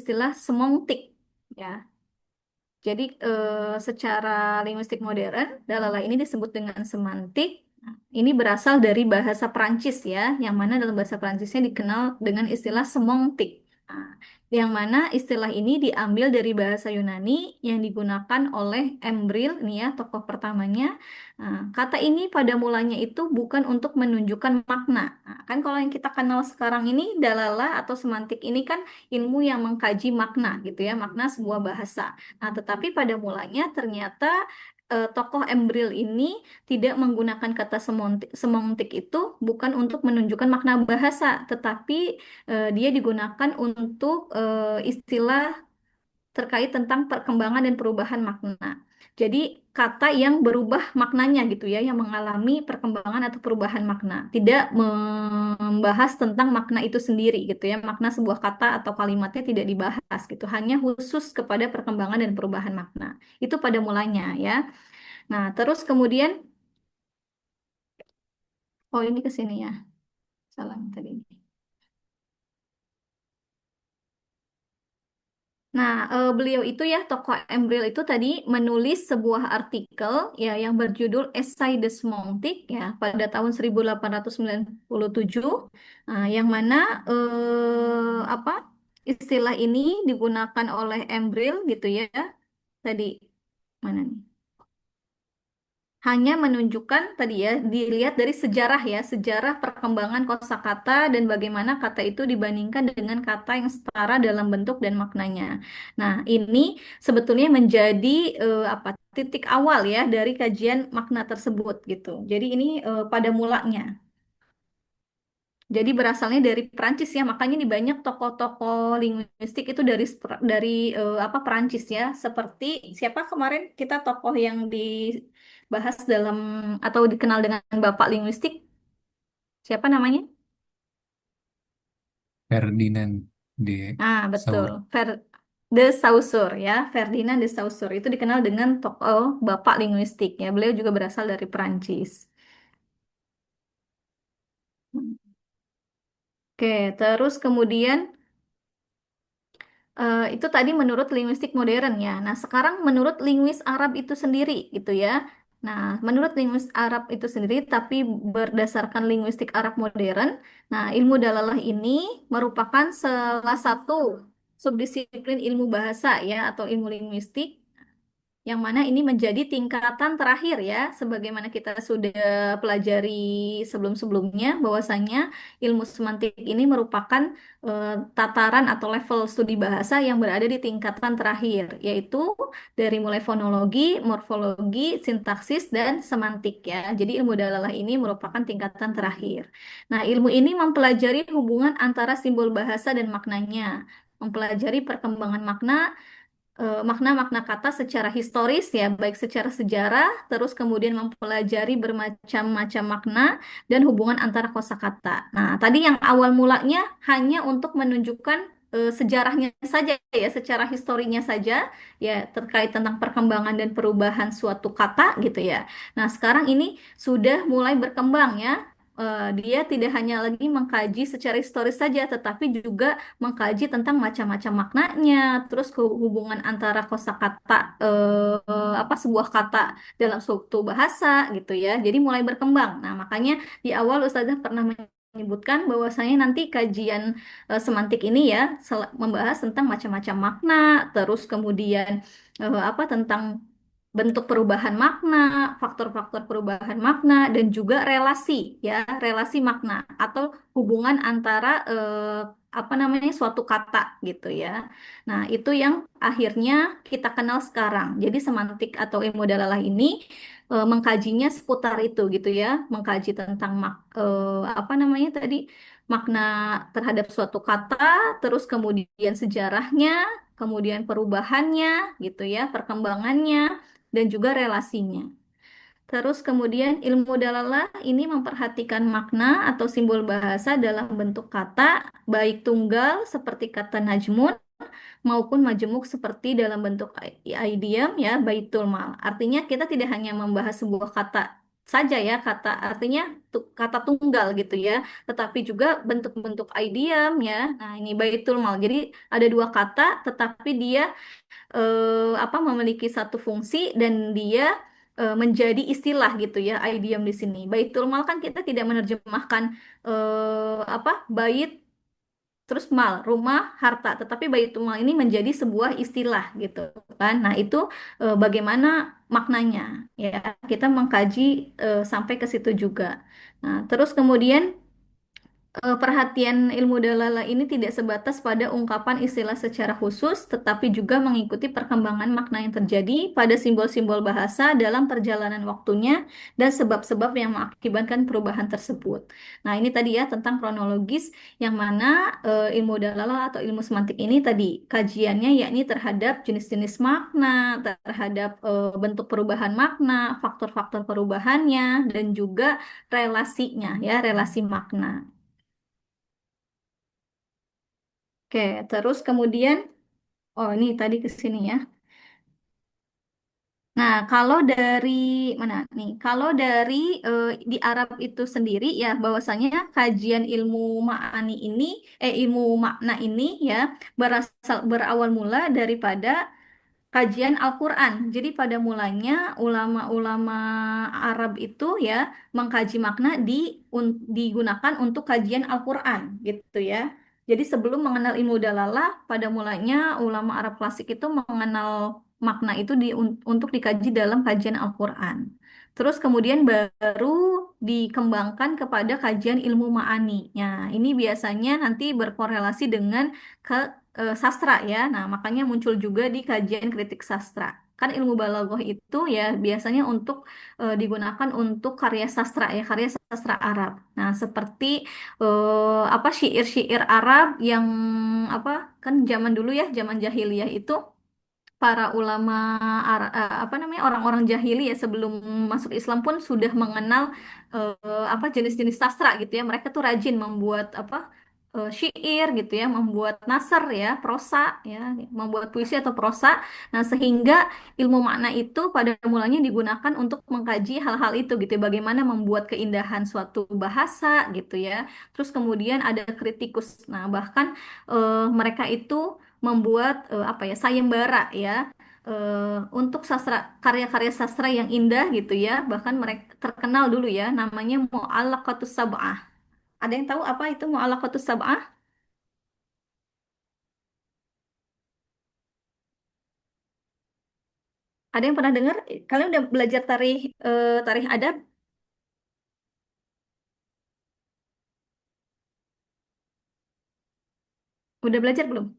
istilah semongtik ya. Jadi secara linguistik modern, dalala ini disebut dengan semantik. Nah, ini berasal dari bahasa Prancis ya, yang mana dalam bahasa Prancisnya dikenal dengan istilah semongtik. Nah, yang mana istilah ini diambil dari bahasa Yunani yang digunakan oleh Embril, ini ya tokoh pertamanya. Nah, kata ini pada mulanya itu bukan untuk menunjukkan makna. Nah, kan kalau yang kita kenal sekarang ini dalala atau semantik ini kan ilmu yang mengkaji makna gitu ya, makna sebuah bahasa. Nah, tetapi pada mulanya ternyata tokoh Embril ini tidak menggunakan kata semontik, semontik itu bukan untuk menunjukkan makna bahasa, tetapi dia digunakan untuk istilah terkait tentang perkembangan dan perubahan makna. Jadi kata yang berubah maknanya gitu ya, yang mengalami perkembangan atau perubahan makna, tidak membahas tentang makna itu sendiri gitu ya, makna sebuah kata atau kalimatnya tidak dibahas gitu, hanya khusus kepada perkembangan dan perubahan makna. Itu pada mulanya ya. Nah, terus kemudian, oh ini ke sini ya, salah tadi. Nah, beliau itu ya, tokoh Embril itu tadi menulis sebuah artikel ya yang berjudul Essai de Semontique ya pada tahun 1897, yang mana apa istilah ini digunakan oleh Embril gitu ya. Tadi mana nih? Hanya menunjukkan tadi ya, dilihat dari sejarah ya, sejarah perkembangan kosakata dan bagaimana kata itu dibandingkan dengan kata yang setara dalam bentuk dan maknanya. Nah, ini sebetulnya menjadi apa titik awal ya dari kajian makna tersebut gitu. Jadi ini pada mulanya. Jadi berasalnya dari Perancis ya, makanya di banyak tokoh-tokoh linguistik itu dari apa Perancis ya, seperti siapa kemarin kita tokoh yang dibahas dalam atau dikenal dengan Bapak Linguistik, siapa namanya? Ferdinand de Ah, betul. Saussure. De Saussure ya, Ferdinand de Saussure itu dikenal dengan tokoh Bapak Linguistik ya. Beliau juga berasal dari Perancis. Oke, terus kemudian itu tadi menurut linguistik modern ya. Nah, sekarang menurut linguis Arab itu sendiri gitu ya. Nah, menurut linguis Arab itu sendiri, tapi berdasarkan linguistik Arab modern, nah ilmu dalalah ini merupakan salah satu subdisiplin ilmu bahasa ya atau ilmu linguistik yang mana ini menjadi tingkatan terakhir ya, sebagaimana kita sudah pelajari sebelum-sebelumnya, bahwasanya ilmu semantik ini merupakan tataran atau level studi bahasa yang berada di tingkatan terakhir, yaitu dari mulai fonologi, morfologi, sintaksis, dan semantik ya. Jadi ilmu dalalah ini merupakan tingkatan terakhir. Nah, ilmu ini mempelajari hubungan antara simbol bahasa dan maknanya, mempelajari perkembangan makna-makna kata secara historis ya, baik secara sejarah, terus kemudian mempelajari bermacam-macam makna dan hubungan antara kosakata. Nah, tadi yang awal mulanya hanya untuk menunjukkan sejarahnya saja ya, secara historinya saja ya terkait tentang perkembangan dan perubahan suatu kata gitu ya. Nah, sekarang ini sudah mulai berkembang ya. Dia tidak hanya lagi mengkaji secara historis saja, tetapi juga mengkaji tentang macam-macam maknanya, terus hubungan antara kosakata apa sebuah kata dalam suatu bahasa gitu ya. Jadi mulai berkembang. Nah, makanya di awal Ustazah pernah menyebutkan bahwasanya nanti kajian semantik ini ya membahas tentang macam-macam makna, terus kemudian apa tentang bentuk perubahan makna, faktor-faktor perubahan makna, dan juga relasi ya, relasi makna atau hubungan antara apa namanya suatu kata gitu ya. Nah, itu yang akhirnya kita kenal sekarang. Jadi semantik atau ilmu dalalah ini mengkajinya seputar itu gitu ya, mengkaji tentang apa namanya tadi makna terhadap suatu kata, terus kemudian sejarahnya, kemudian perubahannya gitu ya, perkembangannya dan juga relasinya. Terus kemudian ilmu dalalah ini memperhatikan makna atau simbol bahasa dalam bentuk kata, baik tunggal seperti kata najmun maupun majemuk seperti dalam bentuk idiom ya, baitul mal. Artinya kita tidak hanya membahas sebuah kata saja ya kata artinya kata tunggal gitu ya, tetapi juga bentuk-bentuk idiom ya. Nah, ini baitul mal. Jadi ada dua kata tetapi dia apa memiliki satu fungsi dan dia menjadi istilah gitu ya idiom di sini. Baitul mal kan kita tidak menerjemahkan apa bait terus mal, rumah, harta, tetapi baitul mal ini menjadi sebuah istilah gitu kan. Nah, itu bagaimana maknanya ya. Kita mengkaji sampai ke situ juga. Nah, terus kemudian perhatian ilmu dalalah ini tidak sebatas pada ungkapan istilah secara khusus, tetapi juga mengikuti perkembangan makna yang terjadi pada simbol-simbol bahasa dalam perjalanan waktunya dan sebab-sebab yang mengakibatkan perubahan tersebut. Nah, ini tadi ya tentang kronologis yang mana ilmu dalalah atau ilmu semantik ini tadi kajiannya yakni terhadap jenis-jenis makna, terhadap bentuk perubahan makna, faktor-faktor perubahannya, dan juga relasinya ya, relasi makna. Oke, terus kemudian, oh ini tadi ke sini ya. Nah, kalau dari mana nih? Kalau dari di Arab itu sendiri ya, bahwasanya kajian ilmu ma'ani ini, ilmu makna ini ya, berawal mula daripada kajian Al-Quran. Jadi pada mulanya ulama-ulama Arab itu ya mengkaji makna digunakan untuk kajian Al-Quran gitu ya. Jadi sebelum mengenal ilmu dalalah, pada mulanya ulama Arab klasik itu mengenal makna itu untuk dikaji dalam kajian Al-Quran. Terus kemudian baru dikembangkan kepada kajian ilmu ma'ani. Nah, ini biasanya nanti berkorelasi dengan ke sastra ya. Nah, makanya muncul juga di kajian kritik sastra. Kan ilmu balaghah itu ya biasanya untuk digunakan untuk karya sastra ya, karya sastra Arab. Nah, seperti apa syair-syair Arab yang apa kan zaman dulu ya, zaman jahiliyah itu para ulama apa namanya orang-orang jahili ya sebelum masuk Islam pun sudah mengenal apa jenis-jenis sastra gitu ya. Mereka tuh rajin membuat apa syair gitu ya, membuat nasar ya, prosa ya, membuat puisi atau prosa. Nah, sehingga ilmu makna itu pada mulanya digunakan untuk mengkaji hal-hal itu gitu ya. Bagaimana membuat keindahan suatu bahasa gitu ya. Terus kemudian ada kritikus. Nah, bahkan mereka itu membuat apa ya sayembara ya untuk sastra karya-karya sastra yang indah gitu ya bahkan mereka terkenal dulu ya namanya Mu'allaqatus Sab'ah. Ada yang tahu apa itu Mu'allaqatus Sab'ah? Ada yang pernah dengar? Kalian udah belajar tarikh adab? Udah belajar belum?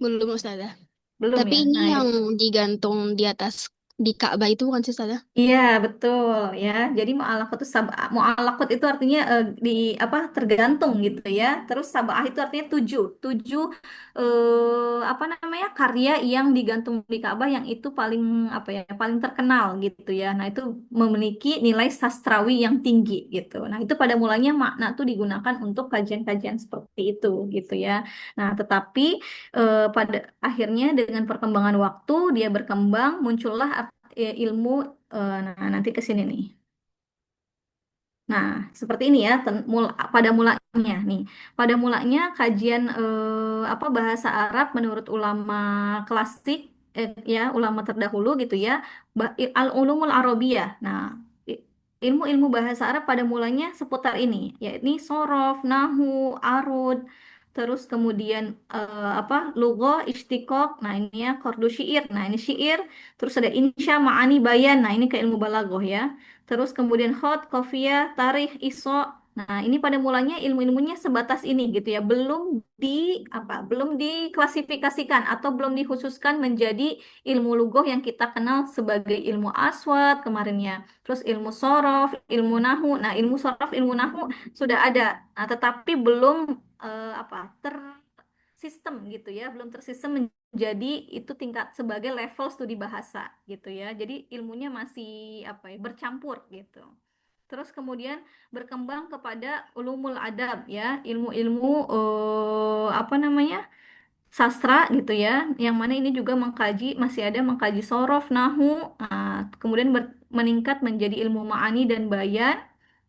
Belum Ustazah. Belum Tapi ya. ini Nah, yang digantung di atas di Ka'bah itu bukan sih Ustazah? iya, betul ya. Jadi mu'alaqat itu sab'ah. Mu'alaqat itu artinya di apa tergantung gitu ya. Terus sab'ah itu artinya tujuh. Tujuh apa namanya? Karya yang digantung di Ka'bah yang itu paling apa ya? Paling terkenal gitu ya. Nah, itu memiliki nilai sastrawi yang tinggi gitu. Nah, itu pada mulanya makna tuh digunakan untuk kajian-kajian seperti itu gitu ya. Nah, tetapi pada akhirnya dengan perkembangan waktu dia berkembang muncullah ilmu nah nanti ke sini nih. Nah, seperti ini ya pada mulanya nih. Pada mulanya kajian apa bahasa Arab menurut ulama klasik ya, ulama terdahulu gitu ya, al-ulumul arabiyah. Nah, ilmu-ilmu bahasa Arab pada mulanya seputar ini, yakni sorof, nahu, arud, terus kemudian apa lugah, istiqoq. Nah, ini ya kordu syair. Nah, ini syair. Terus ada insya, ma'ani, bayan. Nah, ini ke ilmu balaghah ya. Terus kemudian hot, kofia, tarikh, iso. Nah, ini pada mulanya ilmu-ilmunya sebatas ini gitu ya. Belum diklasifikasikan atau belum dikhususkan menjadi ilmu lugoh yang kita kenal sebagai ilmu aswad kemarinnya. Terus ilmu sorof, ilmu nahu. Nah, ilmu sorof, ilmu nahu sudah ada. Nah, tetapi belum apa tersistem gitu ya, belum tersistem menjadi itu tingkat sebagai level studi bahasa gitu ya. Jadi ilmunya masih apa ya bercampur gitu. Terus kemudian berkembang kepada ulumul adab ya, ilmu-ilmu apa namanya? sastra gitu ya, yang mana ini juga mengkaji, masih ada mengkaji sorof, nahu, kemudian meningkat menjadi ilmu ma'ani dan bayan.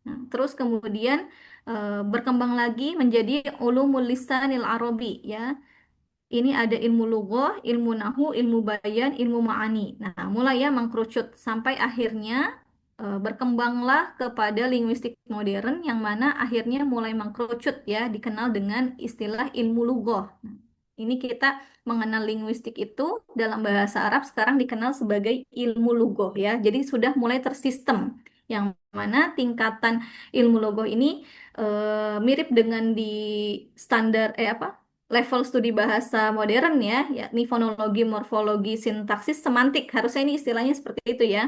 Nah, terus kemudian berkembang lagi menjadi ulumul lisanil arabi ya. Ini ada ilmu lugah, ilmu nahu, ilmu bayan, ilmu ma'ani. Nah, mulai ya mengkerucut sampai akhirnya berkembanglah kepada linguistik modern yang mana akhirnya mulai mengkerucut ya, dikenal dengan istilah ilmu lugah. Nah, ini kita mengenal linguistik itu dalam bahasa Arab sekarang dikenal sebagai ilmu lugah ya. Jadi sudah mulai tersistem yang mana tingkatan ilmu lugah ini mirip dengan di standar apa level studi bahasa modern ya, yakni fonologi, morfologi, sintaksis, semantik. Harusnya ini istilahnya seperti itu ya.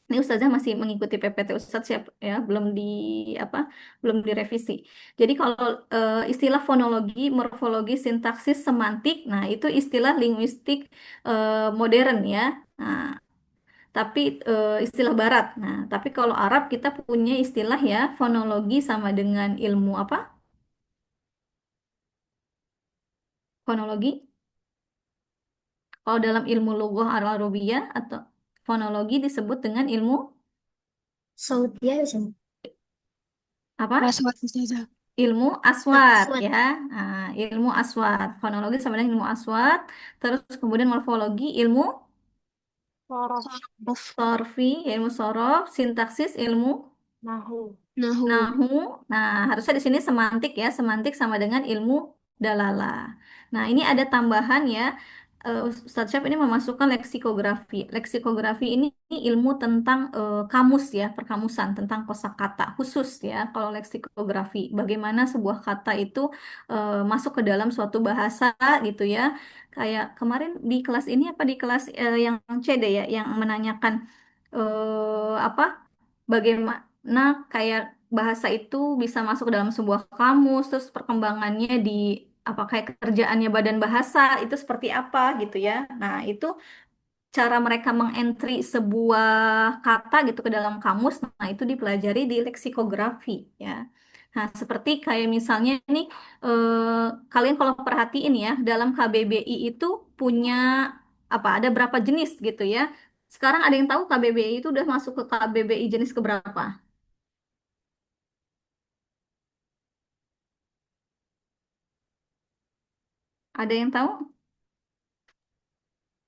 Ini Ustazah masih mengikuti PPT Ustadz siap ya, belum di apa, belum direvisi. Jadi kalau istilah fonologi, morfologi, sintaksis, semantik, nah itu istilah linguistik modern ya. Nah, tapi istilah Barat. Nah, tapi kalau Arab kita punya istilah ya, fonologi sama dengan ilmu apa? Fonologi. Kalau dalam ilmu lughah Al-Arabiyah atau fonologi disebut dengan ilmu Sautia bisa. apa? Aswat Ustazah. Ilmu aswat Aswad. ya. Nah, ilmu aswat. Fonologi sama dengan ilmu aswat. Terus kemudian morfologi, ilmu Sorof. sorfi, ilmu sorof, sintaksis, ilmu Nahu. nahu. Nah, harusnya di sini semantik ya, semantik sama dengan ilmu dalalah. Nah, ini ada tambahan ya. Ustadz Syaf ini memasukkan leksikografi. Leksikografi ini ilmu tentang kamus ya, perkamusan, tentang kosakata khusus ya. Kalau leksikografi, bagaimana sebuah kata itu masuk ke dalam suatu bahasa gitu ya. Kayak kemarin di kelas ini apa di kelas yang CD ya, yang menanyakan apa? Bagaimana kayak bahasa itu bisa masuk ke dalam sebuah kamus, terus perkembangannya di apa kayak kerjaannya badan bahasa itu seperti apa gitu ya. Nah, itu cara mereka mengentry sebuah kata gitu ke dalam kamus, nah itu dipelajari di leksikografi ya. Nah, seperti kayak misalnya nih kalian kalau perhatiin ya, dalam KBBI itu punya apa ada berapa jenis gitu ya. Sekarang ada yang tahu KBBI itu udah masuk ke KBBI jenis keberapa? Ada yang tahu?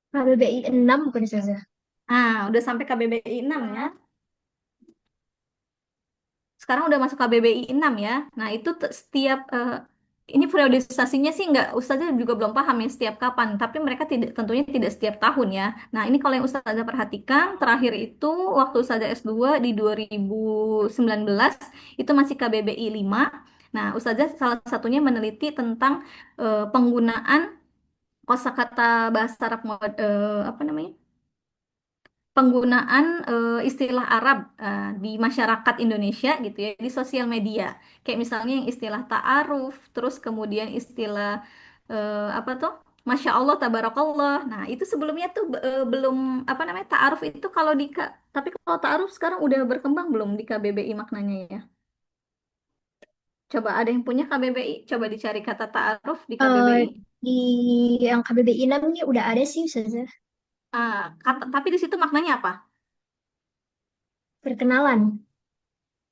KBBI 6 bukan saja. Udah sampai KBBI 6 ya. Sekarang udah masuk KBBI 6 ya. Nah, itu setiap ini periodisasinya sih nggak, Ustazah juga belum paham ya setiap kapan, tapi mereka tidak tentunya tidak setiap tahun ya. Nah, ini kalau yang Ustazah perhatikan, terakhir itu waktu Ustazah S2 di 2019 itu masih KBBI 5. Nah, Ustazah salah satunya meneliti tentang penggunaan kosakata bahasa Arab apa namanya? Penggunaan istilah Arab di masyarakat Indonesia gitu ya di sosial media kayak misalnya yang istilah ta'aruf terus kemudian istilah apa tuh Masya Allah tabarakallah nah itu sebelumnya tuh belum apa namanya ta'aruf itu kalau tapi kalau ta'aruf sekarang udah berkembang belum di KBBI maknanya ya coba ada yang punya KBBI coba dicari kata ta'aruf di Eh, KBBI di yang KBBI 6 ini udah ada sih Ustazah. tapi di situ maknanya apa Perkenalan.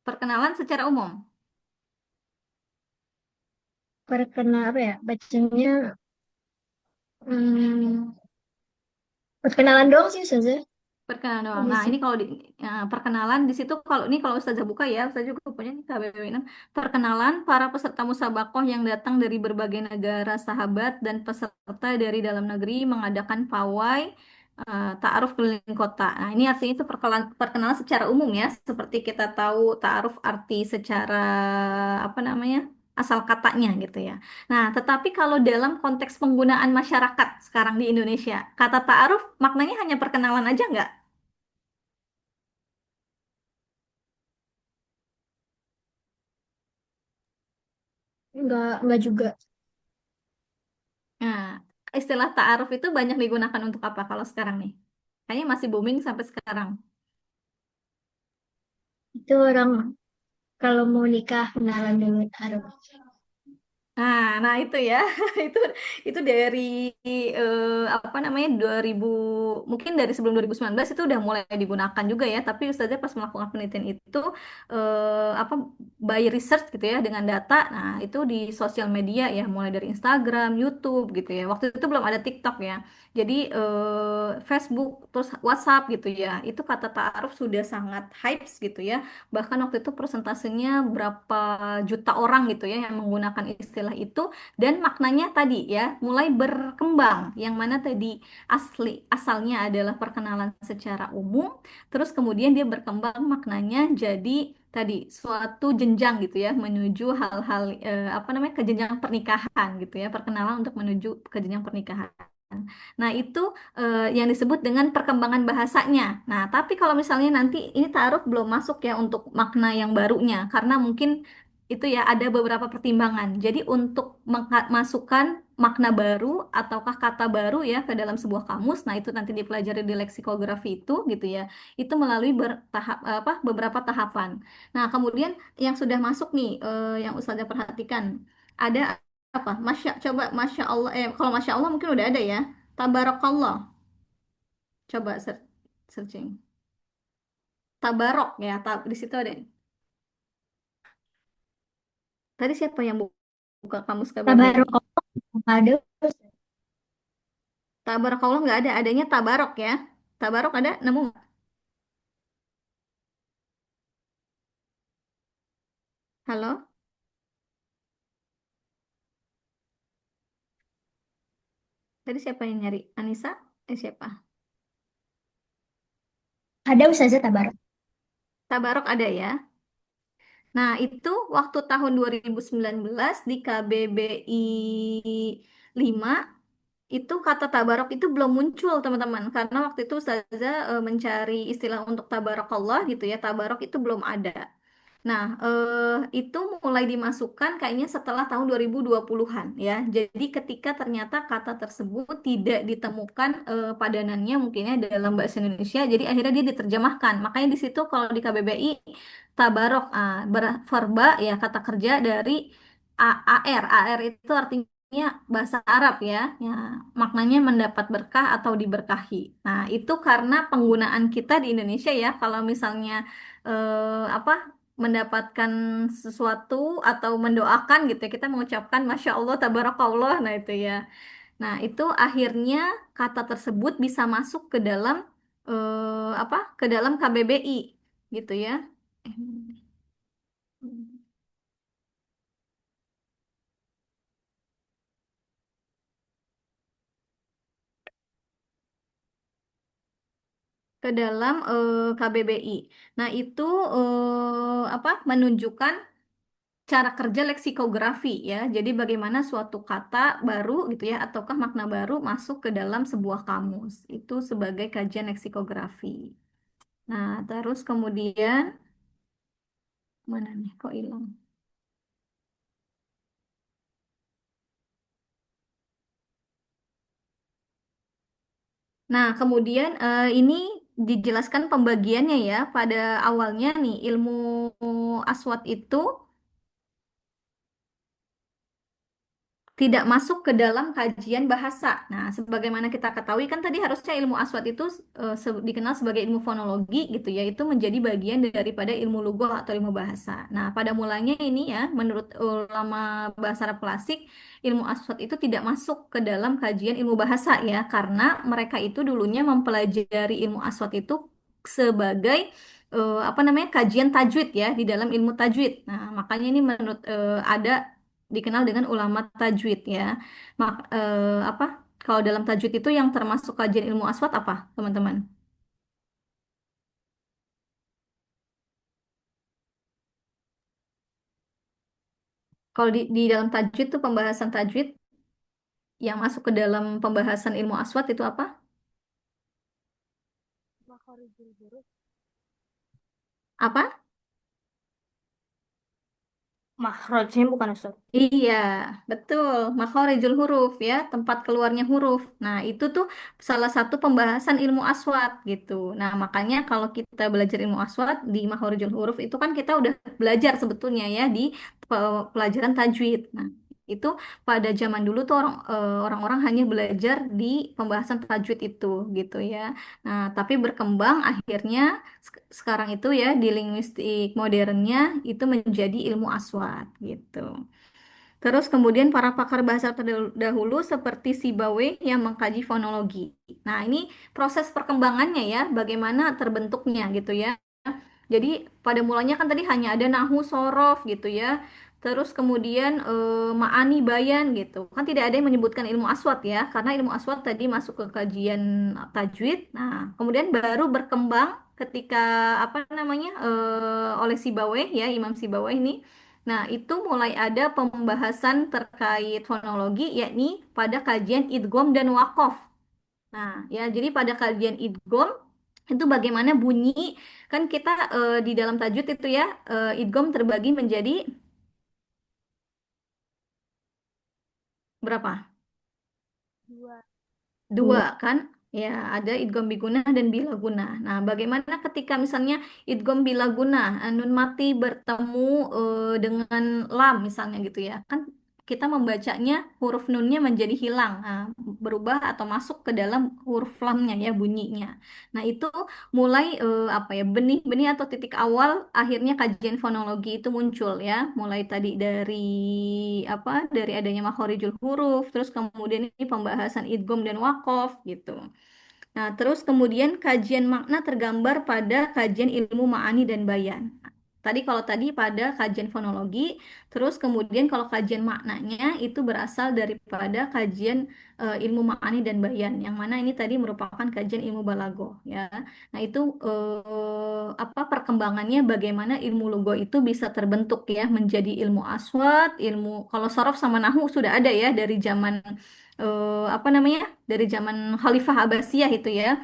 perkenalan secara umum. Apa ya? Bacanya hmm, perkenalan doang sih Ustazah. Perkenalan doang. Di Nah, ini situ. kalau perkenalan di situ kalau ini kalau Ustazah buka ya, Ustazah juga punya nih KBBI 6. Perkenalan para peserta musabaqah yang datang dari berbagai negara sahabat dan peserta dari dalam negeri mengadakan pawai ta'aruf keliling kota. Nah, ini artinya itu perkenalan secara umum ya, seperti kita tahu ta'aruf arti secara apa namanya? Asal katanya gitu ya. Nah, tetapi kalau dalam konteks penggunaan masyarakat sekarang di Indonesia, kata ta'aruf maknanya hanya perkenalan aja nggak? Enggak juga. Nah, istilah ta'aruf itu banyak digunakan untuk apa kalau sekarang nih? Kayaknya masih booming sampai sekarang. Itu orang kalau mau nikah kenalan dulu taruh. Nah itu ya, itu itu dari apa namanya 2000 mungkin dari sebelum 2019 itu udah mulai digunakan juga ya. Tapi Ustazah pas melakukan penelitian itu apa by research gitu ya dengan data. Nah itu di sosial media ya, mulai dari Instagram, YouTube gitu ya. Waktu itu belum ada TikTok ya. Jadi Facebook terus WhatsApp gitu ya. Itu kata ta'aruf sudah sangat hype gitu ya. Bahkan waktu itu persentasenya berapa juta orang gitu ya yang menggunakan istilah itu dan maknanya tadi ya mulai berkembang yang mana tadi asalnya adalah perkenalan secara umum terus kemudian dia berkembang maknanya jadi tadi suatu jenjang gitu ya menuju hal-hal apa namanya ke jenjang pernikahan gitu ya perkenalan untuk menuju ke jenjang pernikahan. Nah, itu yang disebut dengan perkembangan bahasanya. Nah, tapi kalau misalnya nanti ini ta'aruf belum masuk ya untuk makna yang barunya, karena mungkin itu ya ada beberapa pertimbangan. Jadi untuk masukkan makna baru ataukah kata baru ya ke dalam sebuah kamus, nah itu nanti dipelajari di leksikografi itu gitu ya. Itu melalui bertahap apa beberapa tahapan. Nah, kemudian yang sudah masuk nih yang Ustazah perhatikan ada apa? Coba Masya Allah kalau Masya Allah mungkin udah ada ya. Tabarakallah. Coba searching. Tabarok ya, di situ ada. Tadi siapa yang buka kamus KBBI? Tabarok ada Ustaz. Tabarakallah nggak ada, adanya tabarok ya. Tabarok ada, nemu nggak? Halo? Tadi siapa yang nyari? Anissa? Siapa? Ada Ustazah tabarok. Tabarok ada ya. Nah, itu waktu tahun 2019 di KBBI 5 itu kata tabarok itu belum muncul teman-teman karena waktu itu Ustazah mencari istilah untuk tabarakallah gitu ya tabarok itu belum ada. Nah, itu mulai dimasukkan kayaknya setelah tahun 2020-an ya. Jadi ketika ternyata kata tersebut tidak ditemukan padanannya mungkinnya dalam bahasa Indonesia, jadi akhirnya dia diterjemahkan. Makanya di situ kalau di KBBI tabarok verba ya kata kerja dari AR. AR itu artinya bahasa Arab ya. Ya, maknanya mendapat berkah atau diberkahi. Nah, itu karena penggunaan kita di Indonesia ya. Kalau misalnya apa mendapatkan sesuatu atau mendoakan gitu ya kita mengucapkan Masya Allah Tabarakallah nah itu ya nah itu akhirnya kata tersebut bisa masuk ke dalam apa ke dalam KBBI gitu ya. Ke dalam KBBI. Nah, itu apa menunjukkan cara kerja leksikografi ya. Jadi bagaimana suatu kata baru gitu ya ataukah makna baru masuk ke dalam sebuah kamus. Itu sebagai kajian leksikografi. Nah, terus kemudian mana nih kok hilang? Nah, kemudian ini dijelaskan pembagiannya ya. Pada awalnya nih ilmu aswat itu tidak masuk ke dalam kajian bahasa. Nah, sebagaimana kita ketahui kan tadi harusnya ilmu aswat itu dikenal sebagai ilmu fonologi gitu ya, itu menjadi bagian daripada ilmu lugah atau ilmu bahasa. Nah, pada mulanya ini ya, menurut ulama bahasa Arab klasik, ilmu aswat itu tidak masuk ke dalam kajian ilmu bahasa ya, karena mereka itu dulunya mempelajari ilmu aswat itu sebagai apa namanya kajian tajwid ya di dalam ilmu tajwid. Nah, makanya ini menurut ada dikenal dengan ulama tajwid ya. Apa? Kalau dalam tajwid itu yang termasuk kajian ilmu aswad apa, teman-teman? Kalau di dalam tajwid tuh pembahasan tajwid yang masuk ke dalam pembahasan ilmu aswad itu apa? Makhorijul huruf. Apa? Makhrajnya bukan Ustaz. Iya, betul. Makhorijul huruf ya, tempat keluarnya huruf. Nah, itu tuh salah satu pembahasan ilmu aswad gitu. Nah, makanya kalau kita belajar ilmu aswad di makhorijul huruf itu kan kita udah belajar sebetulnya ya di pelajaran tajwid. Nah, Itu pada zaman dulu tuh orang-orang hanya belajar di pembahasan tajwid itu gitu ya. Nah, tapi berkembang akhirnya sekarang itu ya di linguistik modernnya itu menjadi ilmu aswad gitu. Terus kemudian para pakar bahasa terdahulu seperti Sibawayh yang mengkaji fonologi. Nah, ini proses perkembangannya ya, bagaimana terbentuknya gitu ya. Jadi pada mulanya kan tadi hanya ada nahu sorof gitu ya. Terus kemudian ma'ani bayan gitu. Kan tidak ada yang menyebutkan ilmu aswad ya, karena ilmu aswad tadi masuk ke kajian tajwid. Nah, kemudian baru berkembang ketika apa namanya oleh Sibawayh ya, Imam Sibawayh ini. Nah, itu mulai ada pembahasan terkait fonologi yakni pada kajian idgham dan waqaf. Nah, ya jadi pada kajian idgham itu bagaimana bunyi kan kita di dalam tajwid itu ya idgham terbagi menjadi berapa? Dua. Dua kan? Ya, ada idgham bigunah dan bilagunah. Nah, bagaimana ketika misalnya idgham bilagunah, nun mati bertemu dengan lam misalnya gitu ya. Kan kita membacanya huruf nunnya menjadi hilang, nah, berubah atau masuk ke dalam huruf lamnya ya bunyinya. Nah, itu mulai apa ya benih-benih atau titik awal akhirnya kajian fonologi itu muncul ya. Mulai tadi dari apa? Dari adanya makhorijul huruf, terus kemudian ini pembahasan idgham dan waqaf gitu. Nah, terus kemudian kajian makna tergambar pada kajian ilmu ma'ani dan bayan. Tadi kalau tadi pada kajian fonologi, terus kemudian kalau kajian maknanya itu berasal daripada kajian ilmu ma'ani dan bayan, yang mana ini tadi merupakan kajian ilmu balagoh ya. Nah, itu apa perkembangannya bagaimana ilmu logo itu bisa terbentuk ya menjadi ilmu aswad, ilmu kalau sorof sama nahu sudah ada ya dari zaman apa namanya? Dari zaman Khalifah Abbasiyah itu ya.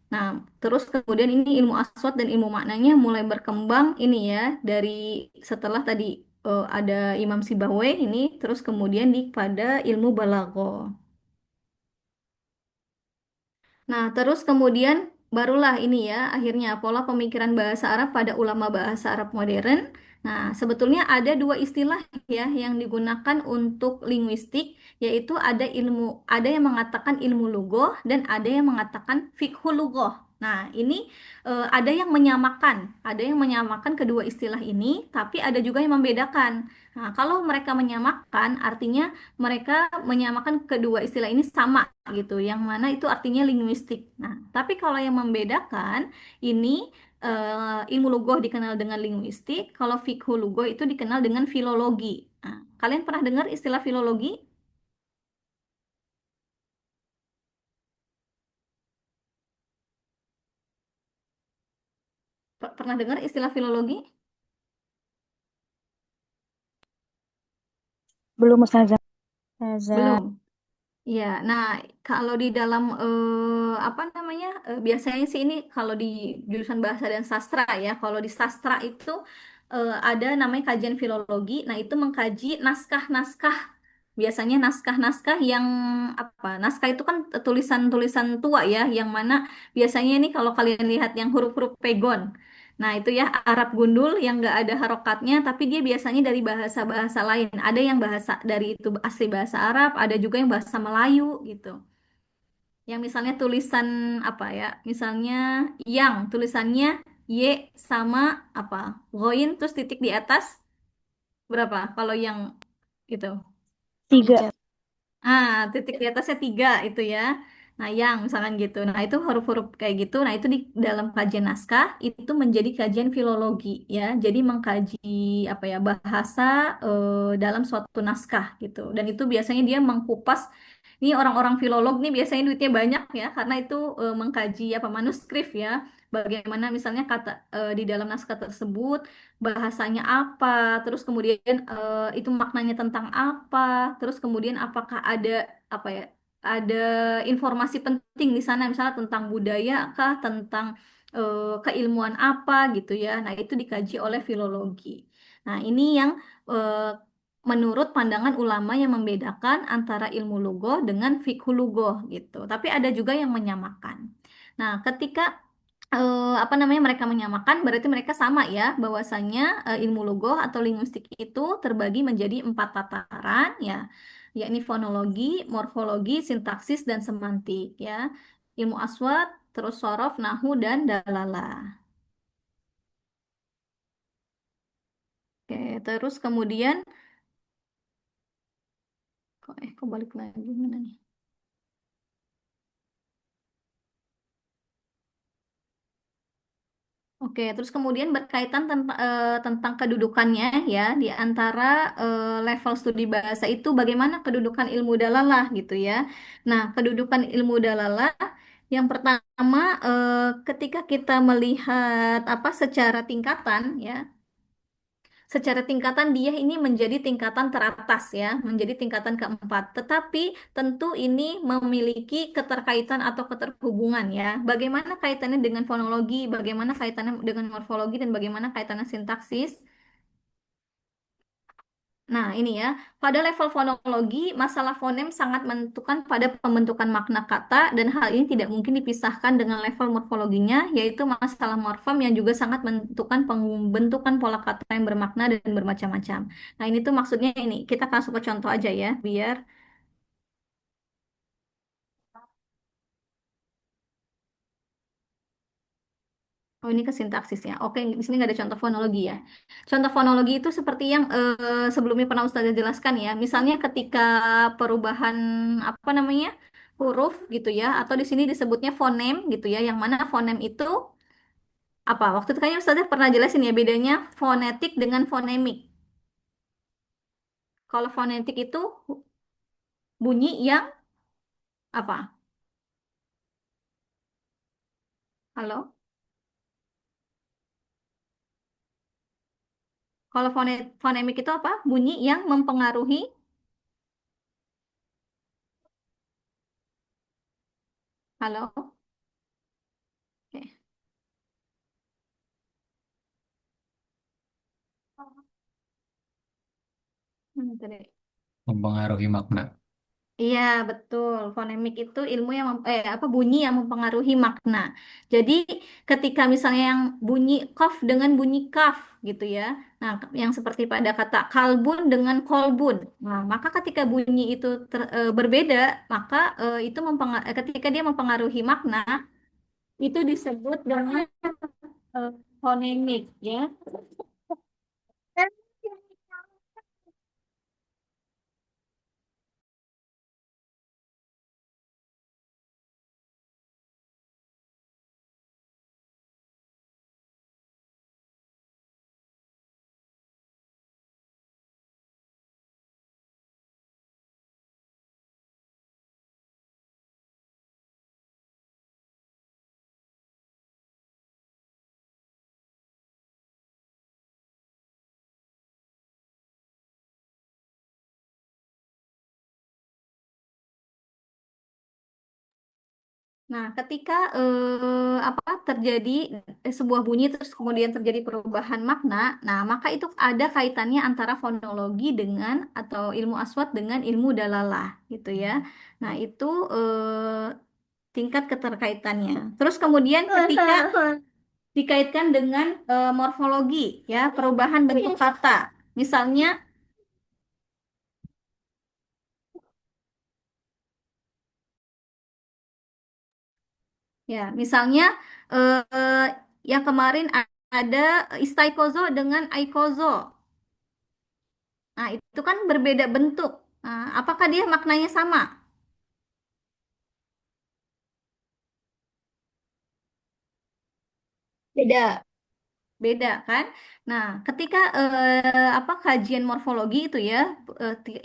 Nah, terus kemudian ini ilmu aswad dan ilmu maknanya mulai berkembang ini ya dari setelah tadi ada Imam Sibawayh ini terus kemudian di pada ilmu balaghah. Nah, terus kemudian barulah ini ya, akhirnya pola pemikiran bahasa Arab pada ulama bahasa Arab modern. Nah, sebetulnya ada dua istilah ya yang digunakan untuk linguistik, yaitu ada yang mengatakan ilmu lughoh dan ada yang mengatakan fiqhul lughoh. Nah, ini ada yang menyamakan kedua istilah ini, tapi ada juga yang membedakan. Nah, kalau mereka menyamakan, artinya mereka menyamakan kedua istilah ini sama gitu, yang mana itu artinya linguistik. Nah, tapi kalau yang membedakan ini ilmu lughoh dikenal dengan linguistik, kalau fikhu lughoh itu dikenal dengan filologi. Nah, kalian pernah dengar istilah filologi? Pernah dengar istilah filologi? Belum Ustazah. Ustazah. Belum. Ya, nah kalau di dalam apa namanya biasanya sih ini kalau di jurusan bahasa dan sastra ya, kalau di sastra itu ada namanya kajian filologi. Nah itu mengkaji naskah-naskah, biasanya naskah-naskah yang apa? Naskah itu kan tulisan-tulisan tua ya, yang mana biasanya ini kalau kalian lihat yang huruf-huruf pegon. Nah, itu ya Arab gundul yang nggak ada harokatnya, tapi dia biasanya dari bahasa-bahasa lain. Ada yang bahasa dari itu asli bahasa Arab, ada juga yang bahasa Melayu gitu. Yang misalnya tulisan apa ya? Misalnya yang tulisannya Y sama apa? Goin terus titik di atas berapa? Kalau yang itu. 3. Tiga. Titik di atasnya 3 itu ya. Nah, yang misalkan gitu. Nah, itu huruf-huruf kayak gitu. Nah, itu di dalam kajian naskah itu menjadi kajian filologi ya. Jadi mengkaji apa ya bahasa dalam suatu naskah gitu. Dan itu biasanya dia mengkupas. Ini orang-orang filolog nih biasanya duitnya banyak ya, karena itu mengkaji apa manuskrip ya. Bagaimana misalnya kata di dalam naskah tersebut bahasanya apa, terus kemudian itu maknanya tentang apa, terus kemudian apakah ada apa ya, ada informasi penting di sana misalnya tentang budaya kah, tentang keilmuan apa gitu ya. Nah, itu dikaji oleh filologi. Nah, ini yang eh, menurut pandangan ulama yang membedakan antara ilmu lughoh dengan fiqhu lughoh gitu. Tapi ada juga yang menyamakan. Nah, ketika apa namanya mereka menyamakan berarti mereka sama ya bahwasanya ilmu lugah atau linguistik itu terbagi menjadi empat tataran ya, yakni fonologi, morfologi, sintaksis dan semantik ya. Ilmu aswat, terus sorof, nahu dan dalalah. Oke, terus kemudian kok balik lagi mana nih? Oke, terus kemudian berkaitan tentang kedudukannya ya di antara level studi bahasa itu bagaimana kedudukan ilmu dalalah gitu ya. Nah, kedudukan ilmu dalalah yang pertama ketika kita melihat apa secara tingkatan ya, secara tingkatan dia ini menjadi tingkatan teratas ya, menjadi tingkatan keempat. Tetapi tentu ini memiliki keterkaitan atau keterhubungan ya. Bagaimana kaitannya dengan fonologi, bagaimana kaitannya dengan morfologi, dan bagaimana kaitannya sintaksis. Nah, ini ya, pada level fonologi, masalah fonem sangat menentukan pada pembentukan makna kata, dan hal ini tidak mungkin dipisahkan dengan level morfologinya, yaitu masalah morfem yang juga sangat menentukan pembentukan pola kata yang bermakna dan bermacam-macam. Nah, ini tuh maksudnya ini, kita kasih ke contoh aja ya, biar oh ini ke sintaksis ya. Oke, di sini nggak ada contoh fonologi ya. Contoh fonologi itu seperti yang sebelumnya pernah Ustazah jelaskan ya. Misalnya ketika perubahan apa namanya huruf gitu ya, atau di sini disebutnya fonem gitu ya. Yang mana fonem itu apa? Waktu itu kayaknya Ustazah pernah jelasin ya bedanya fonetik dengan fonemik. Kalau fonetik itu bunyi yang apa? Halo? Kalau fonemik itu apa? Bunyi yang mempengaruhi. Halo? Oke. Tadi. Mempengaruhi makna. Iya, betul. Fonemik itu ilmu yang apa bunyi yang mempengaruhi makna. Jadi ketika misalnya yang bunyi kof dengan bunyi kaf gitu ya. Nah, yang seperti pada kata kalbun dengan kolbun. Nah, maka ketika bunyi itu berbeda, maka itu ketika dia mempengaruhi makna itu disebut dengan fonemik ya. Nah, ketika apa terjadi sebuah bunyi terus kemudian terjadi perubahan makna, nah maka itu ada kaitannya antara fonologi dengan atau ilmu aswat dengan ilmu dalalah gitu ya. Nah, itu tingkat keterkaitannya. Terus kemudian ketika dikaitkan dengan morfologi ya, perubahan bentuk kata. Misalnya ya, misalnya yang kemarin ada istaikozo dengan aikozo. Nah, itu kan berbeda bentuk. Nah, apakah dia maknanya sama? Beda. Beda kan? Nah, ketika apa kajian morfologi itu ya,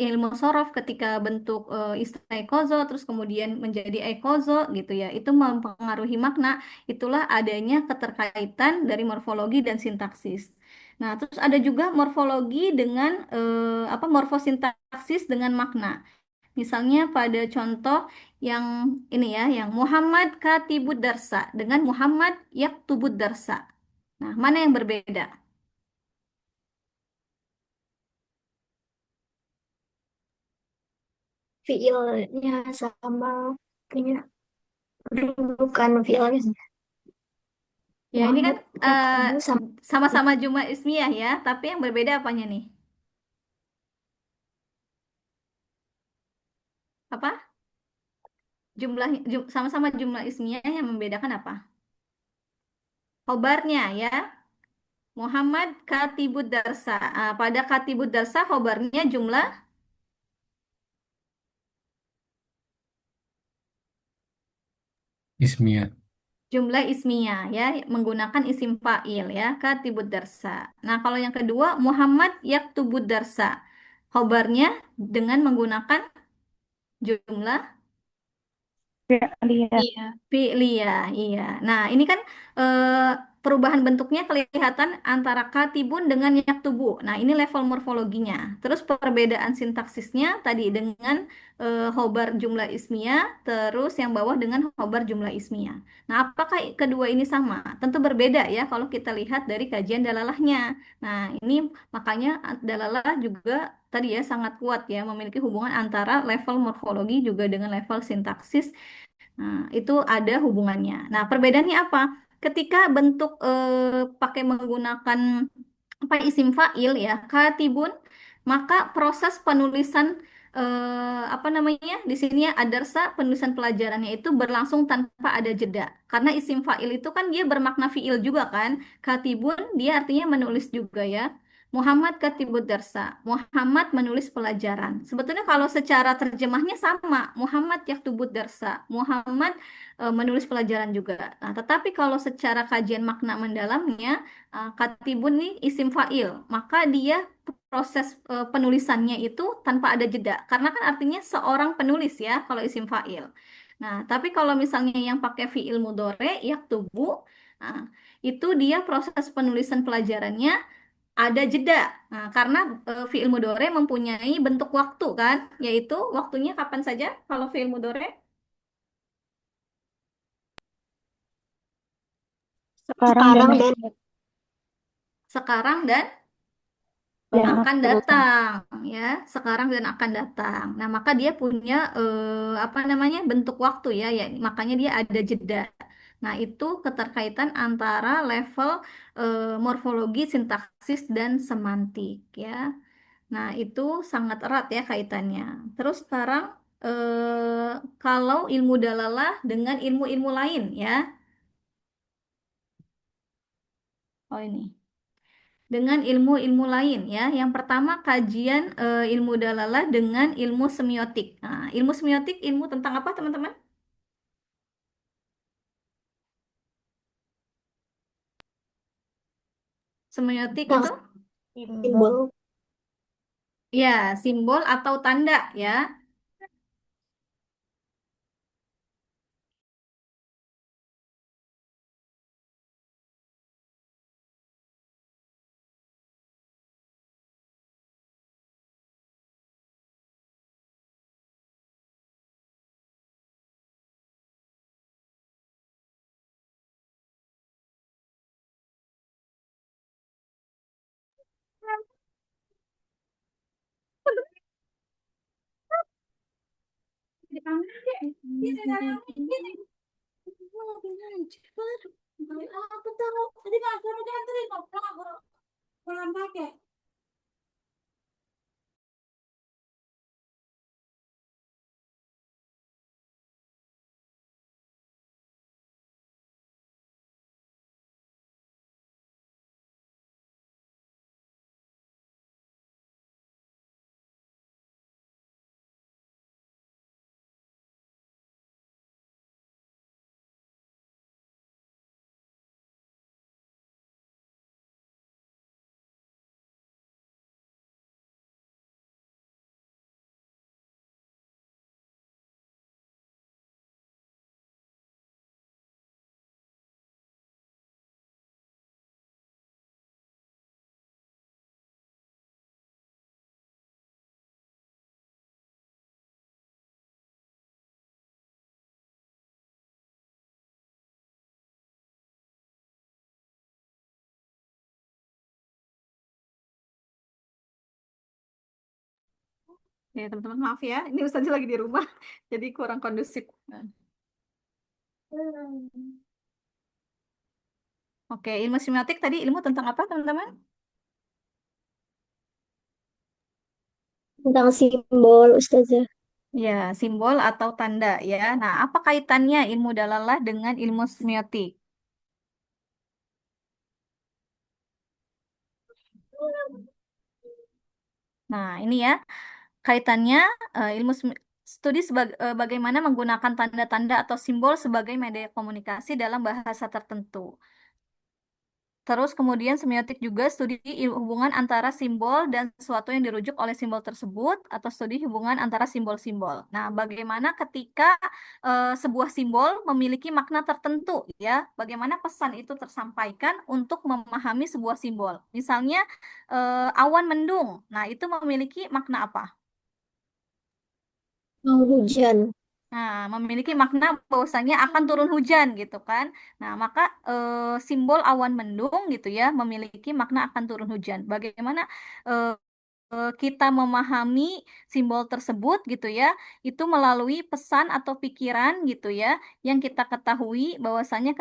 ilmu sorof ketika bentuk istaikozo terus kemudian menjadi aikozo gitu ya, itu mempengaruhi makna, itulah adanya keterkaitan dari morfologi dan sintaksis. Nah, terus ada juga morfologi dengan apa morfosintaksis dengan makna. Misalnya pada contoh yang ini ya, yang Muhammad katibud darsa dengan Muhammad yaktubud darsa. Nah, mana yang berbeda? Fiilnya sama punya kedudukan fiilnya sih. Ya, ini kan Muhammad Yaktubu sama sama-sama jumlah ismiyah ya, tapi yang berbeda apanya nih? Apa? Sama-sama jumlah ismiyah yang membedakan apa? Khobarnya ya. Muhammad Katibud Darsa. Pada Katibud Darsa khobarnya Ismiyah. jumlah ismiyah ya, menggunakan isim fa'il ya, Katibud Darsa. Nah, kalau yang kedua Muhammad Yaktubud Darsa. Khobarnya dengan menggunakan jumlah Ya, dia. Iya. fi'liyah, iya. Nah, ini kan eh, perubahan bentuknya kelihatan antara katibun dengan yaktubu. Nah, ini level morfologinya. Terus perbedaan sintaksisnya tadi dengan khobar jumlah ismiyah, terus yang bawah dengan khobar jumlah ismiyah. Nah, apakah kedua ini sama? Tentu berbeda ya kalau kita lihat dari kajian dalalahnya. Nah, ini makanya dalalah juga tadi ya sangat kuat ya memiliki hubungan antara level morfologi juga dengan level sintaksis. Nah, itu ada hubungannya. Nah, perbedaannya apa? Ketika bentuk pakai menggunakan apa isim fa'il ya, katibun, maka proses penulisan apa namanya? Di sini ya adarsa penulisan pelajarannya itu berlangsung tanpa ada jeda. Karena isim fa'il itu kan dia bermakna fi'il juga kan. Katibun dia artinya menulis juga ya. Muhammad katibud darsa. Muhammad menulis pelajaran. Sebetulnya kalau secara terjemahnya sama. Muhammad yaktubud darsa. Muhammad menulis pelajaran juga. Nah, tetapi kalau secara kajian makna mendalamnya, katibun nih isim fa'il. Maka dia proses penulisannya itu tanpa ada jeda. Karena kan artinya seorang penulis ya kalau isim fa'il. Nah, tapi kalau misalnya yang pakai fi'il mudhore, yaktubu, nah, itu dia proses penulisan pelajarannya ada jeda. Nah, karena fiil mudhore mempunyai bentuk waktu kan, yaitu waktunya kapan saja kalau fiil mudhore? Sekarang dan sekarang yang dan Sekarang dan yang akan akan datang ya, sekarang dan akan datang. Nah, maka dia punya apa namanya? Bentuk waktu ya, ya makanya dia ada jeda. Nah, itu keterkaitan antara level morfologi, sintaksis dan semantik ya. Nah, itu sangat erat ya kaitannya. Terus sekarang kalau ilmu dalalah dengan ilmu-ilmu lain ya. Oh ini. Dengan ilmu-ilmu lain ya. Yang pertama kajian ilmu dalalah dengan ilmu semiotik. Nah, ilmu semiotik ilmu tentang apa teman-teman? Semiotik yang itu simbol ya simbol atau tanda ya. Ya, teman-teman maaf ya. Ini Ustazah lagi di rumah, jadi kurang kondusif. Oke, ilmu semiotik tadi ilmu tentang apa, teman-teman? Tentang simbol, Ustazah. Ya, simbol atau tanda ya. Nah, apa kaitannya ilmu dalalah dengan ilmu semiotik? Nah, ini ya kaitannya ilmu studi bagaimana menggunakan tanda-tanda atau simbol sebagai media komunikasi dalam bahasa tertentu. Terus kemudian semiotik juga studi hubungan antara simbol dan sesuatu yang dirujuk oleh simbol tersebut atau studi hubungan antara simbol-simbol. Nah, bagaimana ketika sebuah simbol memiliki makna tertentu ya, bagaimana pesan itu tersampaikan untuk memahami sebuah simbol. Misalnya awan mendung. Nah, itu memiliki makna apa? Mau hujan. Nah, memiliki makna bahwasanya akan turun hujan gitu kan. Nah, maka simbol awan mendung gitu ya memiliki makna akan turun hujan. Bagaimana eh, kita memahami simbol tersebut gitu ya, itu melalui pesan atau pikiran gitu ya, yang kita ketahui bahwasanya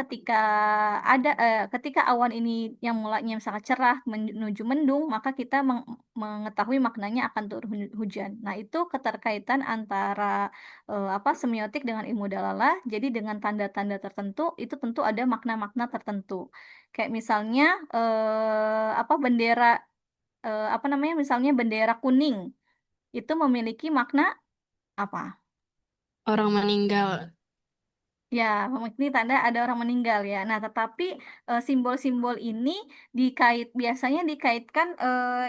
ketika awan ini yang mulanya misalnya cerah menuju mendung, maka kita mengetahui maknanya akan turun hujan. Nah, itu keterkaitan antara apa semiotik dengan ilmu dalalah. Jadi dengan tanda-tanda tertentu itu tentu ada makna-makna tertentu. Kayak misalnya apa bendera apa namanya misalnya bendera kuning itu memiliki makna apa? Orang meninggal. Ya, memiliki tanda ada orang meninggal ya. Nah, tetapi simbol-simbol ini biasanya dikaitkan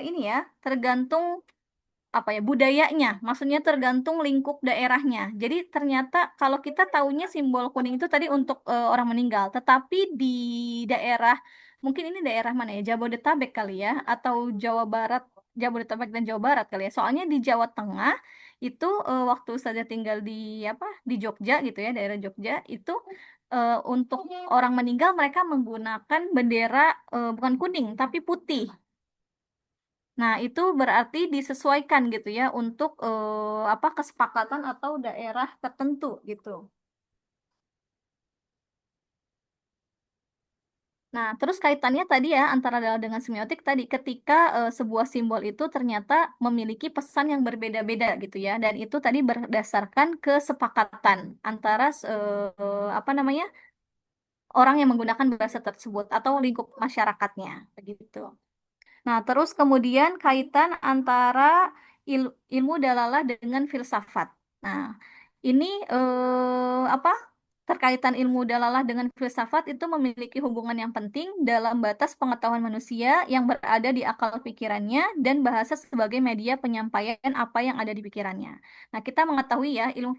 ini ya, tergantung apa ya budayanya, maksudnya tergantung lingkup daerahnya. Jadi ternyata kalau kita taunya simbol kuning itu tadi untuk orang meninggal, tetapi di daerah mungkin ini daerah mana ya, Jabodetabek kali ya, atau Jawa Barat, Jabodetabek dan Jawa Barat kali ya. Soalnya di Jawa Tengah itu waktu saya tinggal di apa di Jogja gitu ya, daerah Jogja itu untuk orang meninggal mereka menggunakan bendera bukan kuning tapi putih. Nah, itu berarti disesuaikan gitu ya untuk apa kesepakatan atau daerah tertentu gitu. Nah, terus kaitannya tadi ya antara adalah dengan semiotik tadi ketika sebuah simbol itu ternyata memiliki pesan yang berbeda-beda gitu ya dan itu tadi berdasarkan kesepakatan antara apa namanya orang yang menggunakan bahasa tersebut atau lingkup masyarakatnya begitu. Nah, terus kemudian kaitan antara ilmu dalalah dengan filsafat. Nah, ini apa? Terkaitan ilmu dalalah dengan filsafat itu memiliki hubungan yang penting dalam batas pengetahuan manusia yang berada di akal pikirannya dan bahasa sebagai media penyampaian apa yang ada di pikirannya. Nah, kita mengetahui ya ilmu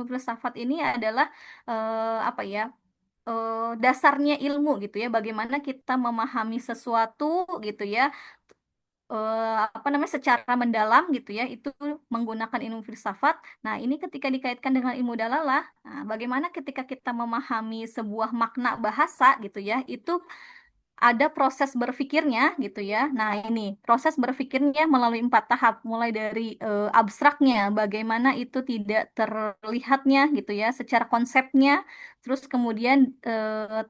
filsafat ini adalah apa ya? Dasarnya ilmu gitu ya, bagaimana kita memahami sesuatu gitu ya, apa namanya secara mendalam gitu ya, itu menggunakan ilmu filsafat. Nah, ini ketika dikaitkan dengan ilmu dalalah, nah, bagaimana ketika kita memahami sebuah makna bahasa gitu ya, itu ada proses berpikirnya gitu ya. Nah, ini proses berpikirnya melalui 4 tahap, mulai dari abstraknya, bagaimana itu tidak terlihatnya gitu ya, secara konsepnya, terus kemudian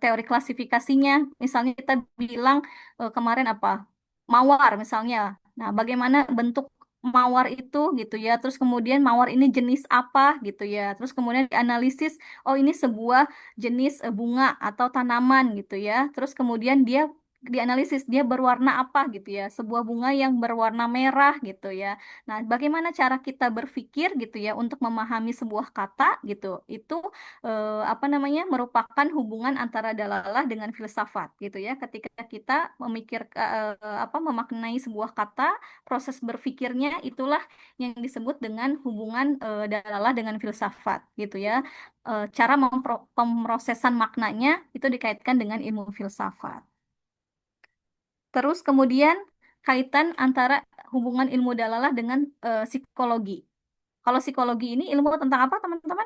teori klasifikasinya, misalnya kita bilang kemarin apa, mawar misalnya. Nah, bagaimana bentuk mawar itu gitu ya, terus kemudian mawar ini jenis apa gitu ya, terus kemudian dianalisis, oh ini sebuah jenis bunga atau tanaman gitu ya. Terus kemudian dia dianalisis dia berwarna apa gitu ya. Sebuah bunga yang berwarna merah gitu ya. Nah, bagaimana cara kita berpikir gitu ya untuk memahami sebuah kata gitu. Itu apa namanya merupakan hubungan antara dalalah dengan filsafat gitu ya. Ketika kita apa memaknai sebuah kata, proses berpikirnya itulah yang disebut dengan hubungan dalalah dengan filsafat gitu ya. Cara pemrosesan maknanya itu dikaitkan dengan ilmu filsafat. Terus kemudian kaitan antara hubungan ilmu dalalah dengan psikologi. Kalau psikologi ini ilmu tentang apa, teman-teman?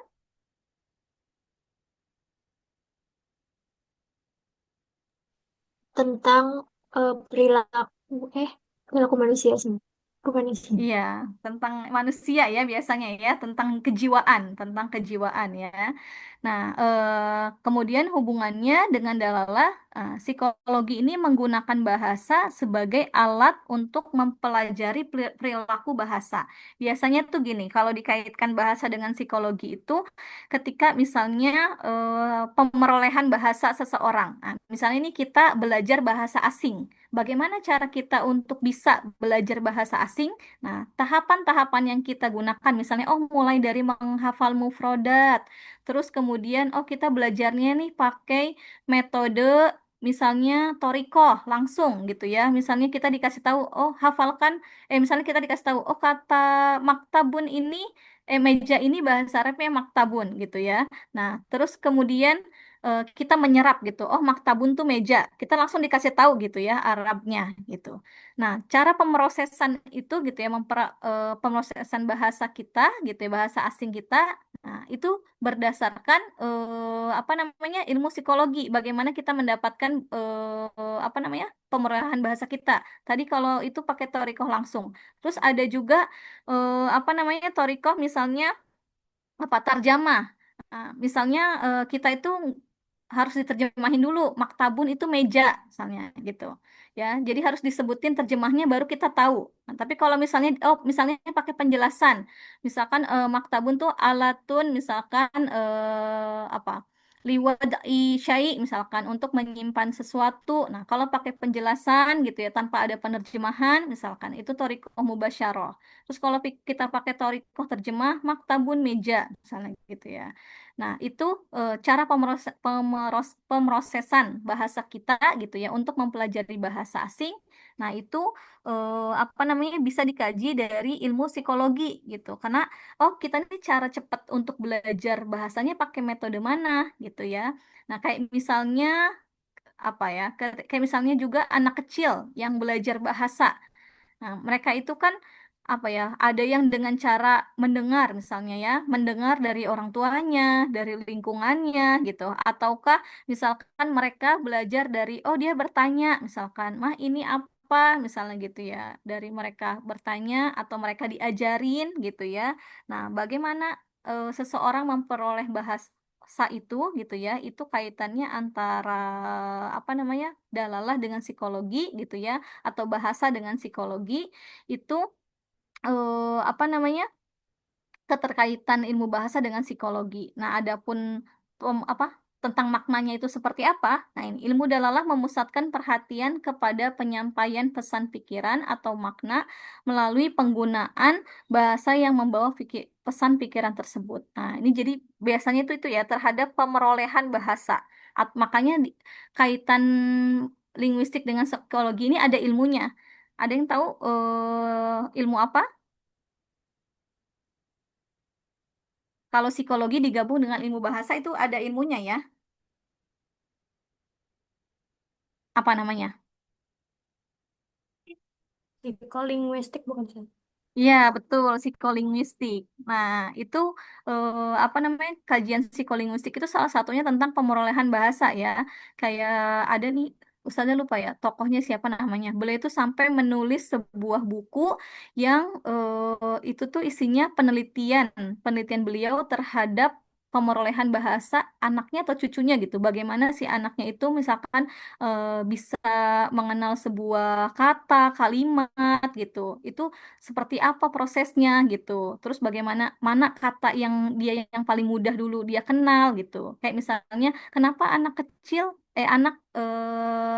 Tentang perilaku, perilaku manusia sih. Bukan isi. Iya, tentang manusia ya biasanya ya, tentang kejiwaan ya. Nah, kemudian hubungannya dengan dalalah, psikologi ini menggunakan bahasa sebagai alat untuk mempelajari perilaku bahasa. Biasanya tuh gini, kalau dikaitkan bahasa dengan psikologi itu, ketika misalnya pemerolehan bahasa seseorang. Nah, misalnya ini kita belajar bahasa asing. Bagaimana cara kita untuk bisa belajar bahasa asing? Nah, tahapan-tahapan yang kita gunakan, misalnya, oh mulai dari menghafal mufrodat, terus kemudian, oh kita belajarnya nih pakai metode, misalnya torikoh langsung gitu ya. Misalnya kita dikasih tahu, oh hafalkan, misalnya kita dikasih tahu, oh kata maktabun ini, meja ini bahasa Arabnya maktabun gitu ya. Nah, terus kemudian kita menyerap gitu, oh maktabun tuh meja. Kita langsung dikasih tahu gitu ya Arabnya gitu. Nah, cara pemrosesan itu gitu ya, pemrosesan bahasa kita gitu ya, bahasa asing kita, nah itu berdasarkan apa namanya ilmu psikologi. Bagaimana kita mendapatkan apa namanya pemerolehan bahasa kita. Tadi kalau itu pakai torikoh langsung. Terus ada juga apa namanya torikoh misalnya apa tarjamah. Nah, misalnya kita itu harus diterjemahin dulu maktabun itu meja misalnya gitu ya, jadi harus disebutin terjemahnya baru kita tahu. Nah, tapi kalau misalnya misalnya pakai penjelasan, misalkan maktabun tuh alatun, misalkan apa liwad'i syai misalkan untuk menyimpan sesuatu. Nah kalau pakai penjelasan gitu ya tanpa ada penerjemahan misalkan itu thoriqoh mubasyarah. Terus kalau kita pakai thoriqoh terjemah maktabun meja misalnya gitu ya. Nah, itu cara pemrosesan bahasa kita gitu ya untuk mempelajari bahasa asing. Nah, itu apa namanya bisa dikaji dari ilmu psikologi gitu. Karena oh, kita nih cara cepat untuk belajar bahasanya pakai metode mana gitu ya. Nah, kayak misalnya apa ya? Kayak misalnya juga anak kecil yang belajar bahasa. Nah, mereka itu kan apa ya? Ada yang dengan cara mendengar misalnya ya, mendengar dari orang tuanya, dari lingkungannya gitu. Ataukah misalkan mereka belajar dari oh dia bertanya misalkan, "Mah ini apa?" misalnya gitu ya. Dari mereka bertanya atau mereka diajarin gitu ya. Nah, bagaimana seseorang memperoleh bahasa itu gitu ya, itu kaitannya antara apa namanya dalalah dengan psikologi gitu ya, atau bahasa dengan psikologi itu apa namanya keterkaitan ilmu bahasa dengan psikologi. Nah, adapun apa tentang maknanya itu seperti apa? Nah, ini ilmu dalalah memusatkan perhatian kepada penyampaian pesan pikiran atau makna melalui penggunaan bahasa yang membawa pesan pikiran tersebut. Nah, ini jadi biasanya itu ya terhadap pemerolehan bahasa. Makanya kaitan linguistik dengan psikologi ini ada ilmunya. Ada yang tahu ilmu apa? Kalau psikologi digabung dengan ilmu bahasa itu ada ilmunya ya. Apa namanya? Psikolinguistik bukan sih? Iya, betul, psikolinguistik. Nah, itu apa namanya? Kajian psikolinguistik itu salah satunya tentang pemerolehan bahasa ya. Kayak ada nih, Ustaznya lupa ya, tokohnya siapa namanya. Beliau itu sampai menulis sebuah buku yang itu tuh isinya penelitian, penelitian beliau terhadap pemerolehan bahasa anaknya atau cucunya gitu. Bagaimana si anaknya itu misalkan bisa mengenal sebuah kata, kalimat gitu. Itu seperti apa prosesnya gitu. Terus bagaimana mana kata yang dia yang paling mudah dulu dia kenal gitu. Kayak misalnya kenapa anak kecil anak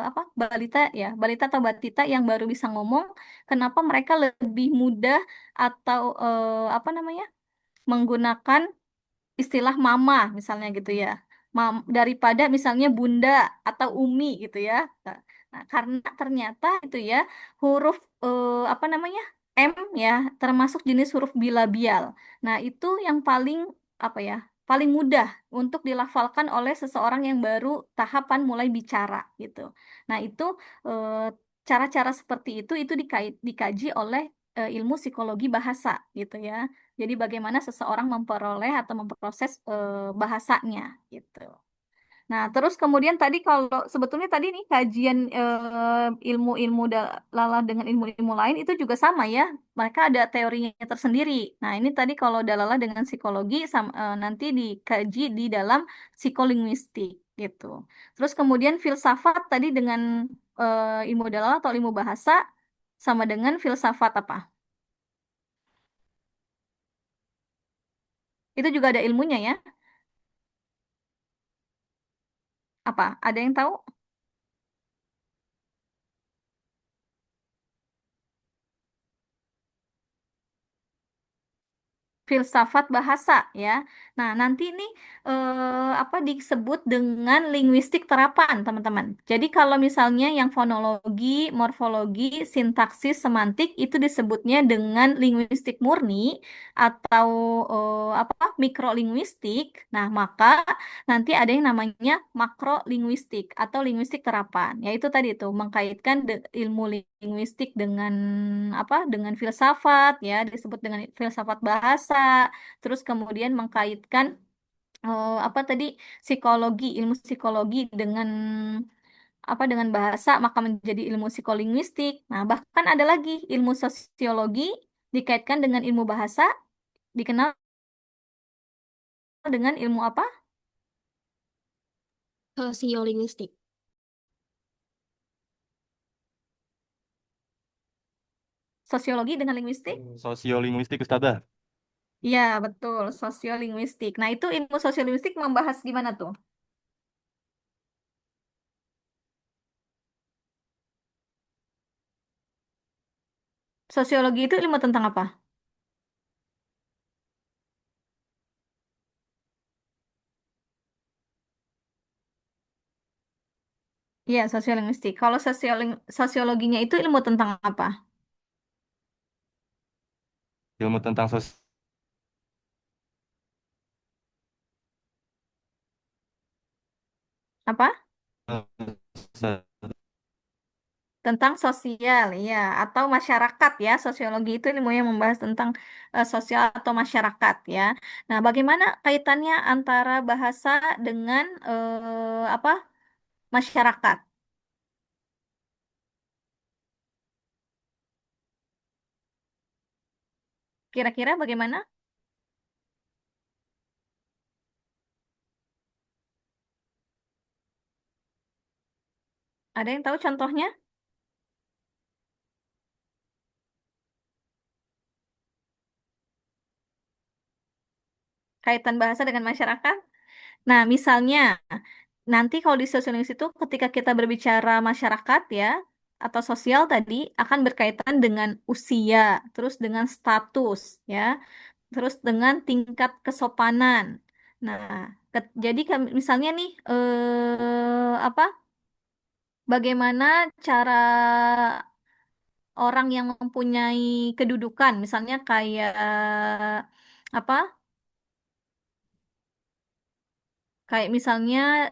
apa balita ya, balita atau batita yang baru bisa ngomong, kenapa mereka lebih mudah atau apa namanya? Menggunakan istilah mama misalnya gitu ya. Daripada misalnya bunda atau umi gitu ya. Nah, karena ternyata itu ya huruf apa namanya? M ya termasuk jenis huruf bilabial. Nah, itu yang paling apa ya? Paling mudah untuk dilafalkan oleh seseorang yang baru tahapan mulai bicara gitu. Nah, itu eh, cara-cara seperti itu dikaji oleh ilmu psikologi bahasa gitu ya. Jadi bagaimana seseorang memperoleh atau memproses bahasanya gitu. Nah, terus kemudian tadi kalau sebetulnya tadi nih kajian ilmu-ilmu dalalah dengan ilmu-ilmu lain itu juga sama ya. Mereka ada teorinya tersendiri. Nah, ini tadi kalau dalalah dengan psikologi nanti dikaji di dalam psikolinguistik gitu. Terus kemudian filsafat tadi dengan ilmu dalalah atau ilmu bahasa sama dengan filsafat apa? Itu juga ada ilmunya ya. Apa? Ada yang tahu? Filsafat bahasa ya. Nah, nanti ini apa disebut dengan linguistik terapan, teman-teman. Jadi kalau misalnya yang fonologi, morfologi, sintaksis, semantik itu disebutnya dengan linguistik murni atau apa mikrolinguistik. Nah, maka nanti ada yang namanya makrolinguistik atau linguistik terapan. Yaitu tadi itu mengkaitkan ilmu linguistik dengan apa? Dengan filsafat ya, disebut dengan filsafat bahasa. Terus kemudian mengkaitkan apa tadi psikologi, ilmu psikologi dengan apa dengan bahasa maka menjadi ilmu psikolinguistik. Nah, bahkan ada lagi ilmu sosiologi dikaitkan dengan ilmu bahasa dikenal dengan ilmu apa? Sosiolinguistik. Sosiologi dengan linguistik? Sosiolinguistik Ustazah. Iya, betul, sosiolinguistik. Nah, itu ilmu sosiolinguistik membahas gimana tuh? Sosiologi itu ilmu tentang apa? Iya, sosiolinguistik. Kalau sosiologinya itu ilmu tentang apa? Ilmu tentang Apa? sosial. Tentang sosial, ya, atau masyarakat ya. Sosiologi itu ilmu yang membahas tentang sosial atau masyarakat ya. Nah, bagaimana kaitannya antara bahasa dengan apa? Masyarakat? Kira-kira bagaimana? Ada yang tahu contohnya? Kaitan bahasa dengan masyarakat? Nah, misalnya nanti kalau di sosiolinguistik itu ketika kita berbicara masyarakat ya atau sosial tadi akan berkaitan dengan usia, terus dengan status ya, terus dengan tingkat kesopanan. Nah, jadi misalnya nih apa? Bagaimana cara orang yang mempunyai kedudukan, misalnya kayak apa? Kayak misalnya